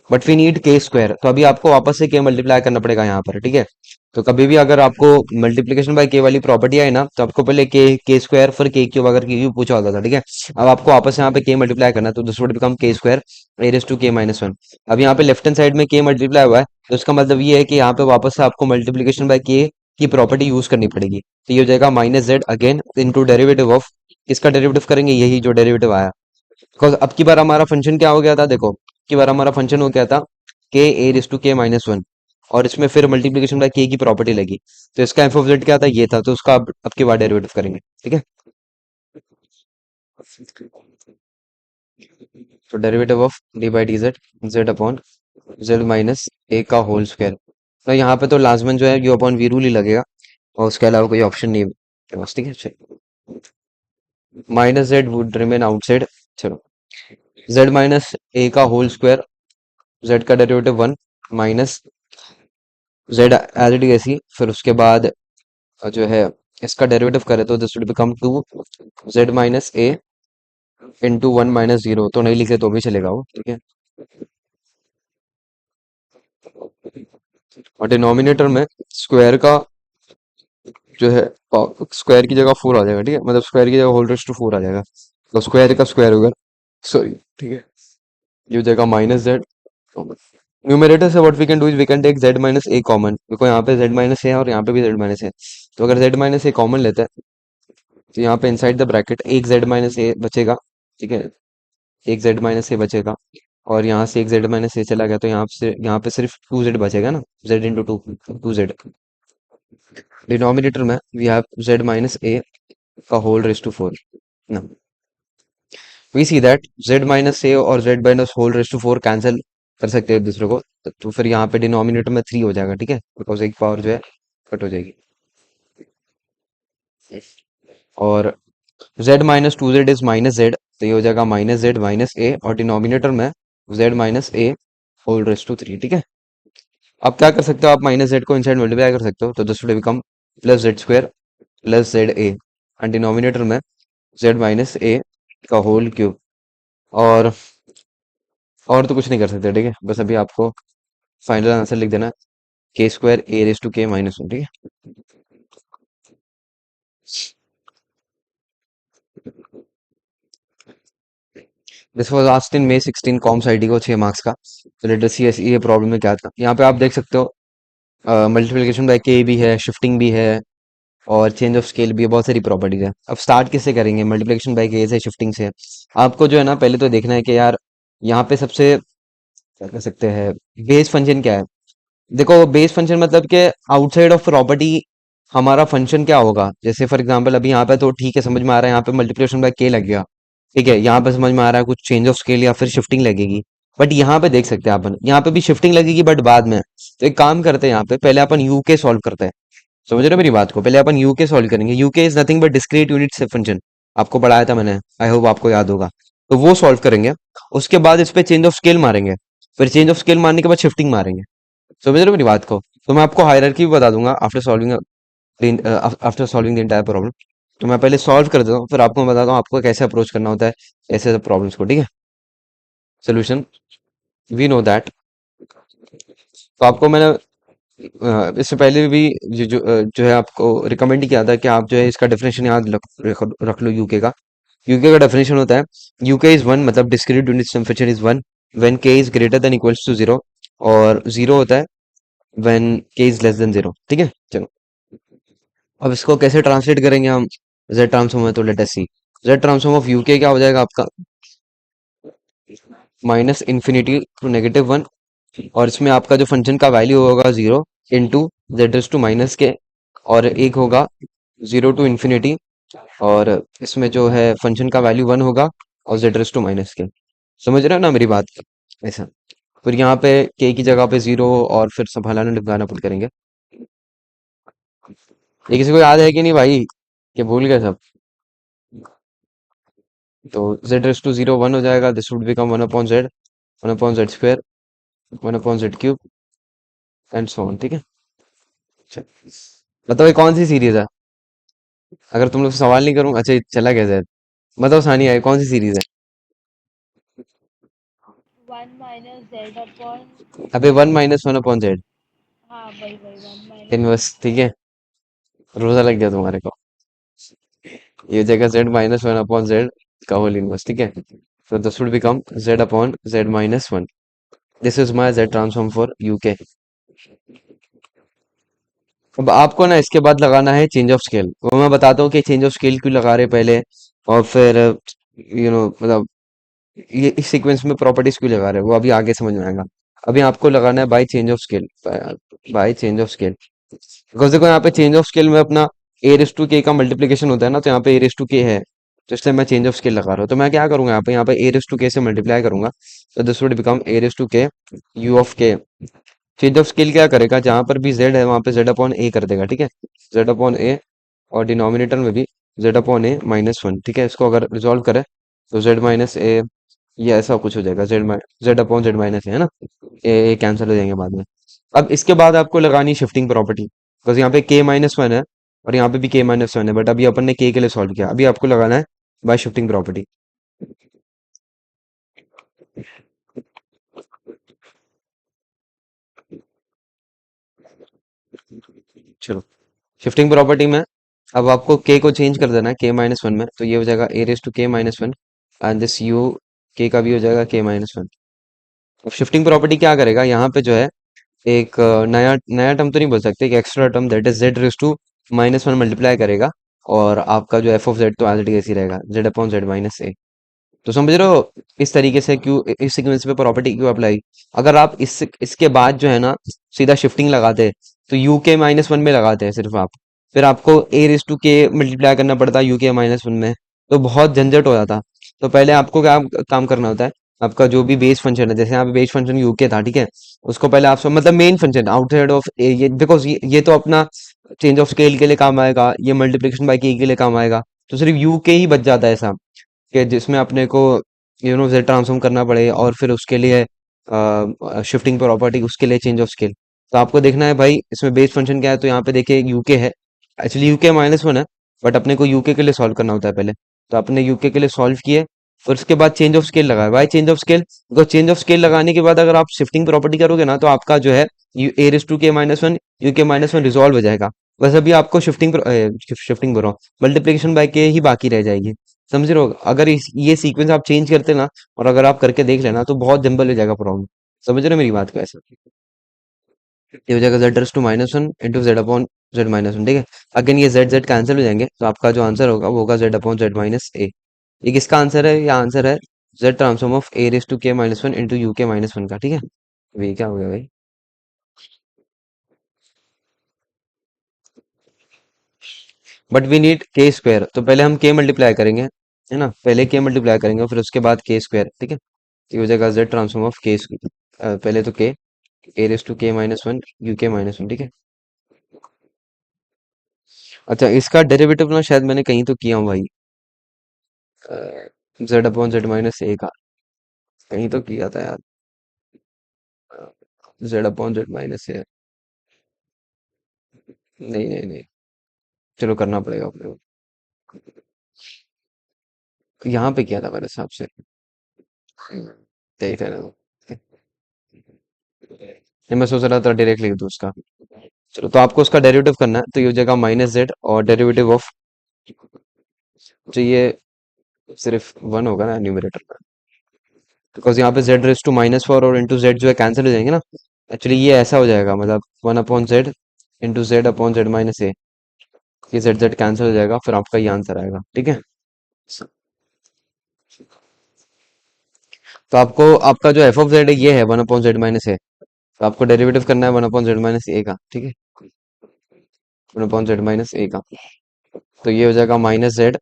but we need k square, तो अभी आपको वापस से के मल्टीप्लाई करना पड़ेगा यहाँ पर। ठीक है, तो कभी भी अगर आपको मल्टीप्लिकेशन बाय के वाली प्रॉपर्टी आई ना, तो आपको पहले के स्क्वायर फिर के क्यूब अगर क्यूब पूछा होता था। ठीक है, अब आपको वापस यहाँ पे के मल्टीप्लाई करना है, तो दिस वुड बिकम के square a raise to k minus one. अब यहाँ पे लेफ्ट हैंड साइड में के मल्टीप्लाई हुआ है, तो इसका मतलब ये है कि यहाँ पे वापस से आपको मल्टीप्लिकेशन बाय के की प्रॉपर्टी यूज करनी पड़ेगी, तो ये हो जाएगा minus Z again into derivative of किसका डेरिवेटिव करेंगे, यही जो डेरिवेटिव आया। बिकॉज अब की बार हमारा फंक्शन क्या हो गया था, देखो अब की बार हमारा फंक्शन हो गया था के a raise to k minus one, और इसमें फिर मल्टीप्लीकेशन बाय के की प्रॉपर्टी लगी, तो इसका एफ ऑफ जेड क्या था, ये था, तो उसका अब की बार डेरिवेटिव करेंगे, ठीक है। तो derivative of d by D z, z upon Z minus a का होल स्क्वायर। तो यहाँ पे तो लाजमन जो है यू अपॉन वी रूल ही लगेगा, और उसके अलावा कोई ऑप्शन नहीं है बस, ठीक है। Minus Z would remain outside. चलो, जेड माइनस ए का होल स्क्वायर, जेड का derivative one, minus Z as it is ऐसी, फिर उसके बाद जो है इसका डेरिवेटिव करे तो this will become two Z minus a into one minus zero, तो नहीं लिखे तो भी चलेगा वो, ठीक है। और डिनोमिनेटर में स्क्वायर का जो है स्क्वायर की जगह फोर आ जाएगा, ठीक है, मतलब स्क्वायर की जगह होल रेस्ट टू फोर आ जाएगा, तो स्क्वायर का स्क्वायर होगा, सॉरी, ठीक है। ये हो जाएगा माइनस जेड। न्यूमरेटर से what we can do is we can take z minus a common, देखो यहाँ पे जेड माइनस है और यहाँ पे भी जेड माइनस है, तो अगर जेड माइनस ए कॉमन लेते हैं तो यहाँ पे इनसाइड द ब्रैकेट एक जेड माइनस ए बचेगा, ठीक है, एक जेड माइनस ए बचेगा, और यहाँ से एक जेड माइनस ए चला गया, तो यहाँ पे सिर्फ टू जेड बचेगा ना, z into two, two z. Denominator में we have z minus a का होल रेस टू फोर ना, we see that z minus a और z minus whole raise to four cancel कर सकते हैं एक दूसरे को, तो फिर यहाँ पे डिनोमिनेटर में थ्री हो जाएगा, ठीक है, बिकॉज एक पावर जो है कट हो जाएगी। और z minus two Z is minus z, तो ये हो जाएगा माइनस जेड माइनस ए, और डिनोमिनेटर में z minus a whole raise to three, ठीक है। अब क्या कर सकते हो आप, माइनस जेड को इनसाइड मल्टीप्लाई कर सकते हो, तो this will become plus Z square plus z a, and denominator में जेड माइनस ए का होल क्यूब। और तो कुछ नहीं कर सकते, ठीक है, बस अभी आपको फाइनल आंसर लिख देना, k square a raise to k minus one, ठीक है। This was asked in May 16 कॉम्स आईडी को 6 मार्क्स का, तो लेट अस सी ये प्रॉब्लम में क्या था। यहाँ पे आप देख सकते हो मल्टीप्लिकेशन बाय के भी है, शिफ्टिंग भी है, और चेंज ऑफ स्केल भी है, बहुत सारी प्रॉपर्टीज है। अब स्टार्ट किससे करेंगे, मल्टीप्लिकेशन बाय के से, शिफ्टिंग से। आपको जो है ना पहले तो देखना है कि यार यहाँ पे सबसे क्या कर सकते हैं, बेस फंक्शन क्या है। देखो बेस फंक्शन मतलब कि आउटसाइड ऑफ प्रॉपर्टी हमारा फंक्शन क्या होगा, जैसे फॉर एग्जांपल अभी यहाँ पे तो ठीक है, समझ में आ रहा है, यहाँ पे मल्टीप्लिकेशन बाय के लग गया, ठीक है, यहाँ पे समझ में आ रहा है कुछ चेंज ऑफ स्केल या फिर शिफ्टिंग लगेगी, बट यहाँ पे देख सकते हैं अपन, यहाँ पे भी शिफ्टिंग लगेगी बट बाद में। तो एक काम करते हैं, यहाँ पे पहले अपन यू के सॉल्व करते हैं, समझ रहे हो मेरी बात को, पहले अपन यू के सॉल्व करेंगे। यू के is nothing but discrete unit step function, आपको पढ़ाया था मैंने, आई होप आपको याद होगा, तो वो सॉल्व करेंगे। उसके बाद इस पे चेंज ऑफ स्केल मारेंगे, फिर चेंज ऑफ स्केल मारने के बाद शिफ्टिंग मारेंगे, समझ रहे हो मेरी बात को। तो मैं आपको हायरार्की भी बता दूंगा after solving the entire problem. तो मैं पहले सॉल्व कर देता हूँ, फिर आपको मैं बताता हूँ आपको कैसे अप्रोच करना होता है ऐसे प्रॉब्लम्स को, ठीक है। सोल्यूशन वी नो दैट, तो आपको मैंने इससे पहले भी जो है आपको रिकमेंड किया था कि आप जो है इसका डेफिनेशन याद रख लो यूके का। यूके का डेफिनेशन होता है यूके इज वन, मतलब discrete unit temperature is one when k is greater than equals to zero, और जीरो होता है when k is less than zero, ठीक है। चलो, अब इसको कैसे ट्रांसलेट करेंगे हम, जेड ट्रांसफॉर्म है, तो let us see. Z transform of u k क्या हो जाएगा आपका, minus infinity to negative one, और इसमें आपका जो फंक्शन का वैल्यू होगा zero into z raise to minus k, और एक होगा जीरो टू इन्फिनिटी, और इसमें जो है फंक्शन का वैल्यू वन होगा और जेड रेस टू माइनस के, समझ रहे हो ना मेरी बात, ऐसा। फिर यहाँ पे के की जगह पे जीरो, और फिर सब हलाना डिगाना पुट करेंगे। ये किसी को याद है कि नहीं भाई, कि भूल गए सब। तो z raise to zero one हो जाएगा, this would become one upon Z square, one upon z cube, and so on, ठीक है। अच्छा, बताओ ये कौन सी सीरीज है, अगर तुम लोग से सवाल नहीं करूँ, अच्छा ये चला गया जेड, बताओ सानिया ये कौन सी series
one minus Z upon,
है। अबे one minus one upon z
हाँ वही वही वन माइनस
इनवर्स, ठीक है, रोजा लग गया तुम्हारे को। ये जगह Z minus one upon Z का होल इनवर्स, ठीक है। so this would become z upon z minus 1. This is my z transform for uk. अब आपको ना इसके बाद लगाना है चेंज ऑफ स्केल, वो मैं बताता हूँ कि चेंज ऑफ स्केल क्यों लगा रहे पहले। और फिर मतलब ये इस सीक्वेंस में प्रॉपर्टीज क्यों लगा रहे हैं वो अभी आगे समझ में आएगा। अभी आपको लगाना है bye change of scale, bye change of scale. Because देखो यहाँ पे चेंज ऑफ स्केल में अपना ए रेस टू के का मल्टीप्लीकेशन होता है ना, तो यहाँ पे ए रेस टू के है, तो इसलिए मैं चेंज ऑफ स्केल लगा रहा हूँ। तो मैं क्या करूंगा, यहाँ पे ए रेस टू के से मल्टीप्लाई करूंगा, तो this would become a raise to k u of k. Change of scale क्या करेगा, जहां पर भी जेड है वहां पे जेड अपॉन ए कर देगा, ठीक है, जेड अपॉन ए। और डिनोमिनेटर में भी जेड अपॉन ए माइनस वन, ठीक है। इसको अगर रिजॉल्व करे तो जेड माइनस ए, ये ऐसा कुछ हो जाएगा, जेड अपॉन जेड माइनस है ना, ए कैंसिल हो जाएंगे बाद में। अब इसके बाद आपको लगानी शिफ्टिंग प्रॉपर्टी, बिकॉज यहाँ पे के माइनस वन है और यहाँ पे भी के माइनस वन है, बट अभी अपन ने के लिए सॉल्व किया, अभी आपको लगाना है बाय शिफ्टिंग प्रॉपर्टी। चलो, शिफ्टिंग प्रॉपर्टी में अब आपको के को चेंज कर देना है के माइनस वन में, तो ये हो जाएगा ए raise to k minus one, and this you के का भी हो जाएगा के माइनस वन। अब शिफ्टिंग प्रॉपर्टी क्या करेगा, यहाँ पे जो है एक नया नया टर्म तो नहीं बोल सकते, एक extra term that is z raise to minus one multiply करेगा, और आपका जो एफ ऑफ जेड तो एज इट इज ऐसे ही रहेगा, z upon Z minus a. तो समझ रहे हो इस तरीके से क्यों इस सीक्वेंस पे प्रॉपर्टी क्यों अप्लाई। अगर आप इसके बाद जो है ना सीधा शिफ्टिंग लगाते, तो यू के माइनस वन में लगाते हैं सिर्फ आप, फिर आपको ए रेस टू के मल्टीप्लाई करना पड़ता यू के माइनस वन में, तो बहुत झंझट हो जाता। तो पहले आपको क्या काम करना होता है, आपका जो भी बेस फंक्शन है, जैसे यहाँ पे बेस फंक्शन यू के था, ठीक है, उसको पहले आप मतलब मेन फंक्शन आउटसाइड ऑफ ये देखो, ये तो अपना चेंज ऑफ स्केल के लिए काम आएगा, ये मल्टीप्लिकेशन बाय के लिए काम आएगा, तो सिर्फ यू के ही बच जाता है ऐसा, कि जिसमें अपने को जेड ट्रांसफॉर्म करना पड़े, और फिर उसके लिए शिफ्टिंग प्रॉपर्टी, उसके लिए चेंज ऑफ स्केल। तो आपको देखना है भाई इसमें बेस फंक्शन क्या है, तो यहाँ पे देखिए यूके है, एक्चुअली यूके माइनस वन है, बट अपने को यूके के लिए सॉल्व करना होता है पहले, तो अपने यूके के लिए सॉल्व किए, फिर उसके बाद चेंज ऑफ स्केल लगाया, भाई चेंज ऑफ स्केल, तो चेंज ऑफ स्केल लगाने के बाद अगर आप शिफ्टिंग प्रॉपर्टी करोगे ना, तो आपका जो है ए raise to k minus one you k minus one resolve हो जाएगा। बस अभी आपको शिफ्टिंग बोल रहा हूँ, मल्टीप्लीकेशन बाय के ही बाकी रह जाएगी। समझ रहे हो, अगर ये सीक्वेंस आप चेंज करते ना, और अगर आप करके देख लेना, तो बहुत जंबल हो जाएगा प्रॉब्लम। समझ रहे हो मेरी बात को, ऐसा ये हो जाएगा z to minus one into z upon Z minus one, ठीक है। अगेन ये जेड जेड कैंसिल हो जाएंगे, तो आपका जो आंसर होगा वो होगा Z upon Z minus a. ये किसका आंसर है, ये आंसर है Z transform of a raise to k minus one into u k minus one का, ठीक है। तो ये क्या हो गया भाई, but we need k square, तो पहले हम के मल्टीप्लाई करेंगे, है ना, पहले के मल्टीप्लाई करेंगे और फिर उसके बाद के स्क्वायर, ठीक है। तो ये हो जाएगा जेड ट्रांसफॉर्म ऑफ के, पहले तो के a raise to k minus one you k minus one, ठीक है। अच्छा, इसका डेरिवेटिव ना शायद मैंने कहीं तो किया हूँ भाई, Z upon Z minus a का कहीं तो किया था यार, जेड अपॉन जेड माइनस ए, नहीं नहीं नहीं, चलो करना पड़ेगा अपने को, यहाँ पे किया था मेरे हिसाब से, देख रहे हो। नहीं, मैं सोच रहा था डायरेक्ट लिख दूँ उसका। चलो, तो आपको उसका डेरिवेटिव करना है, तो ये हो जाएगा माइनस जेड और डेरिवेटिव ऑफ, तो ये सिर्फ वन होगा ना न्यूमरेटर में, बिकॉज यहाँ पे z raise to minus four और इंटू जेड जो है कैंसिल हो जाएंगे ना। एक्चुअली ये ऐसा हो जाएगा, मतलब one upon z into z upon Z minus a, ये जेड जेड कैंसिल हो जाएगा, फिर आपका ये आंसर आएगा, ठीक है। तो आपको आपका जो एफ ऑफ जेड है ये है one upon Z minus a, तो आपको डेरिवेटिव करना है one upon Z minus a का, ठीक है, one upon Z minus a का। तो ये हो जाएगा माइनस जेड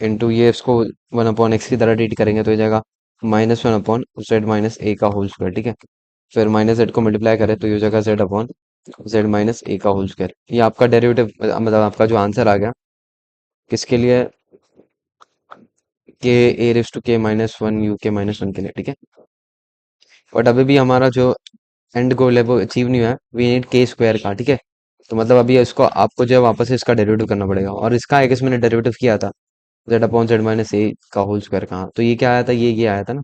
इंटू ये, इसको वन अपॉन एक्स की तरह ट्रीट करेंगे, तो ये जाएगा minus one upon Z minus a का होल स्क्वायर, ठीक है। फिर माइनस जेड को मल्टीप्लाई करें, तो ये हो जाएगा Z upon Z minus a का होल स्क्वायर। ये आपका डेरिवेटिव मतलब आपका जो आंसर आ गया किसके लिए, के a raise to k minus one you k minus one के लिए, ठीक है। बट अभी भी हमारा जो एंड गोल है वो अचीव नहीं हुआ है, वी नीड के स्क्वायर का, ठीक है। तो मतलब अभी इसको आपको जो है वापस से इसका डेरिवेटिव करना पड़ेगा, और इसका एक मैंने डेरिवेटिव किया था z upon Z minus a का होल स्क्वायर कहाँ, तो ये क्या आया था, ये आया था ना,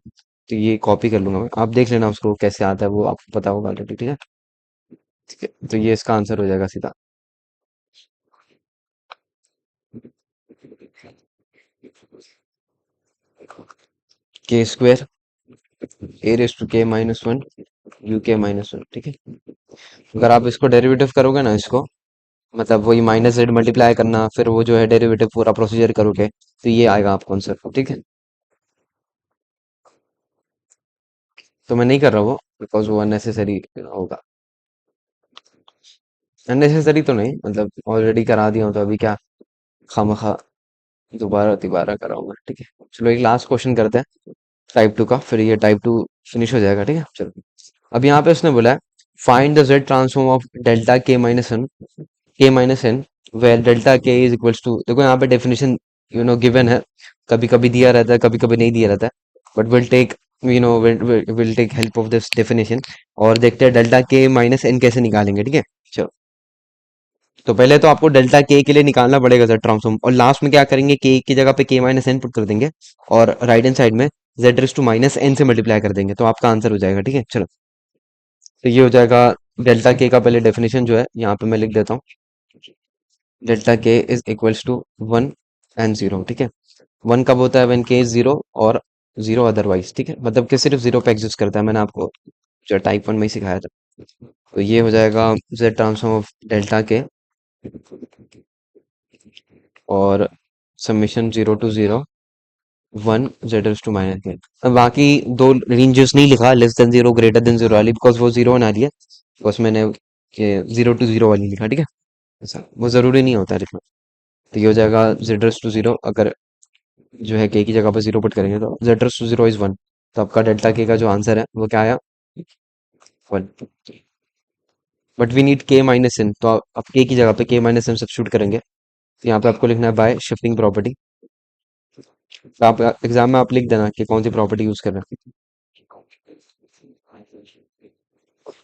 तो ये कॉपी कर लूंगा मैं, आप देख लेना उसको कैसे आता है, वो आपको पता होगा ऑलरेडी, ठीक है। ठीक है, तो ये इसका आंसर हो जाएगा सीधा, के square a raise to k minus one you k minus one, ठीक है। अगर आप इसको डेरिवेटिव करोगे ना इसको, मतलब वही माइनस जेड मल्टीप्लाई करना, फिर वो जो है डेरिवेटिव पूरा प्रोसीजर करोगे, तो ये आएगा आपको आंसर, ठीक है। तो मैं नहीं कर रहा वो, बिकॉज वो अननेसेसरी होगा। अननेसेसरी तो नहीं, मतलब ऑलरेडी करा दिया हूं तो अभी क्या खामखा दोबारा तिबारा कराऊंगा, ठीक है। चलो एक लास्ट क्वेश्चन करते हैं टाइप 2 का, फिर ये टाइप 2 फिनिश हो जाएगा, ठीक है। चलो अब यहाँ पे उसने बोला है find the Z transform of delta k minus N where delta के इज इक्वल्स टू, देखो यहाँ पे डेफिनेशन गिवन है, कभी कभी दिया रहता है, कभी कभी नहीं दिया रहता है, but will take will take help of this definition और देखते हैं डेल्टा के माइनस एन कैसे निकालेंगे, ठीक है। चलो तो पहले तो आपको डेल्टा के लिए निकालना पड़ेगा जेड ट्रांसफॉर्म, और लास्ट में क्या करेंगे, के की जगह पे के माइनस एन पुट कर देंगे, और राइट हैंड साइड में z raise to minus n से मल्टीप्लाई कर देंगे, तो आपका आंसर हो जाएगा, ठीक है। चलो तो ये हो जाएगा डेल्टा के का पहले डेफिनेशन जो है यहाँ पे मैं लिख देता हूँ, डेल्टा के इज इक्वल्स टू 1 and 0, ठीक है। 1 कब होता है, व्हेन के इज 0 और 0 अदरवाइज, ठीक है, मतलब कि सिर्फ 0 पे एग्जिस्ट करता है, मैंने आपको जो टाइप 1 में ही सिखाया था। तो ये हो जाएगा z transform of delta k और summation 0 to 0 1 z to minus k. अब बाकी दो रेंजेस नहीं लिखा, लेस देन 0 ग्रेटर देन 0 वाली, बिकॉज वो 0 बना दिया, बस मैंने ये 0 to 0 वाली लिखा, ठीक है। ऐसा वो जरूरी नहीं होता लिखना। तो ये हो जाएगा z⁻⁴ अगर जो है के की जगह पर 0 पुट करेंगे तो z⁻⁴ इज 1, तो आपका डेल्टा के का जो आंसर है वो क्या आया, 1। बट वी नीड के माइनस एन, तो आप के की जगह पे के माइनस एन सब्स्टिट्यूट करेंगे, तो यहाँ पे आपको लिखना है बाय शिफ्टिंग प्रॉपर्टी। तो आप एग्जाम में आप लिख देना कि कौन सी प्रॉपर्टी यूज कर रहे हैं।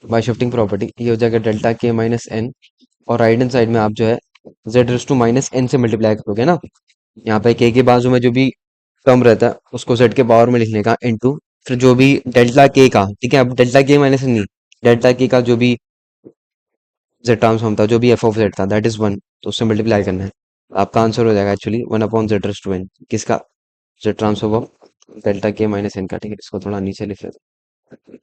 बाय शिफ्टिंग प्रॉपर्टी ये हो जाएगा डेल्टा के माइनस एन, और राइट हैंड साइड में आप जो है Z raise to minus n से मल्टीप्लाई करोगे ना, यहाँ पे के बाजू में जो भी टर्म रहता है उसको जेड के पावर में लिखने का इनटू, फिर जो भी डेल्टा के का, ठीक है, अब डेल्टा के माइनस नहीं, डेल्टा के का जो भी जेड ट्रांसफॉर्म था, जो भी एफ ऑफ जेड था, दैट इज 1, तो उससे मल्टीप्लाई करना है। आपका आंसर हो जाएगा actually 1/z raise to n, किसका, Z transform of delta k minus n का, ठीक है। इसको थोड़ा नीचे लिख लेते हैं।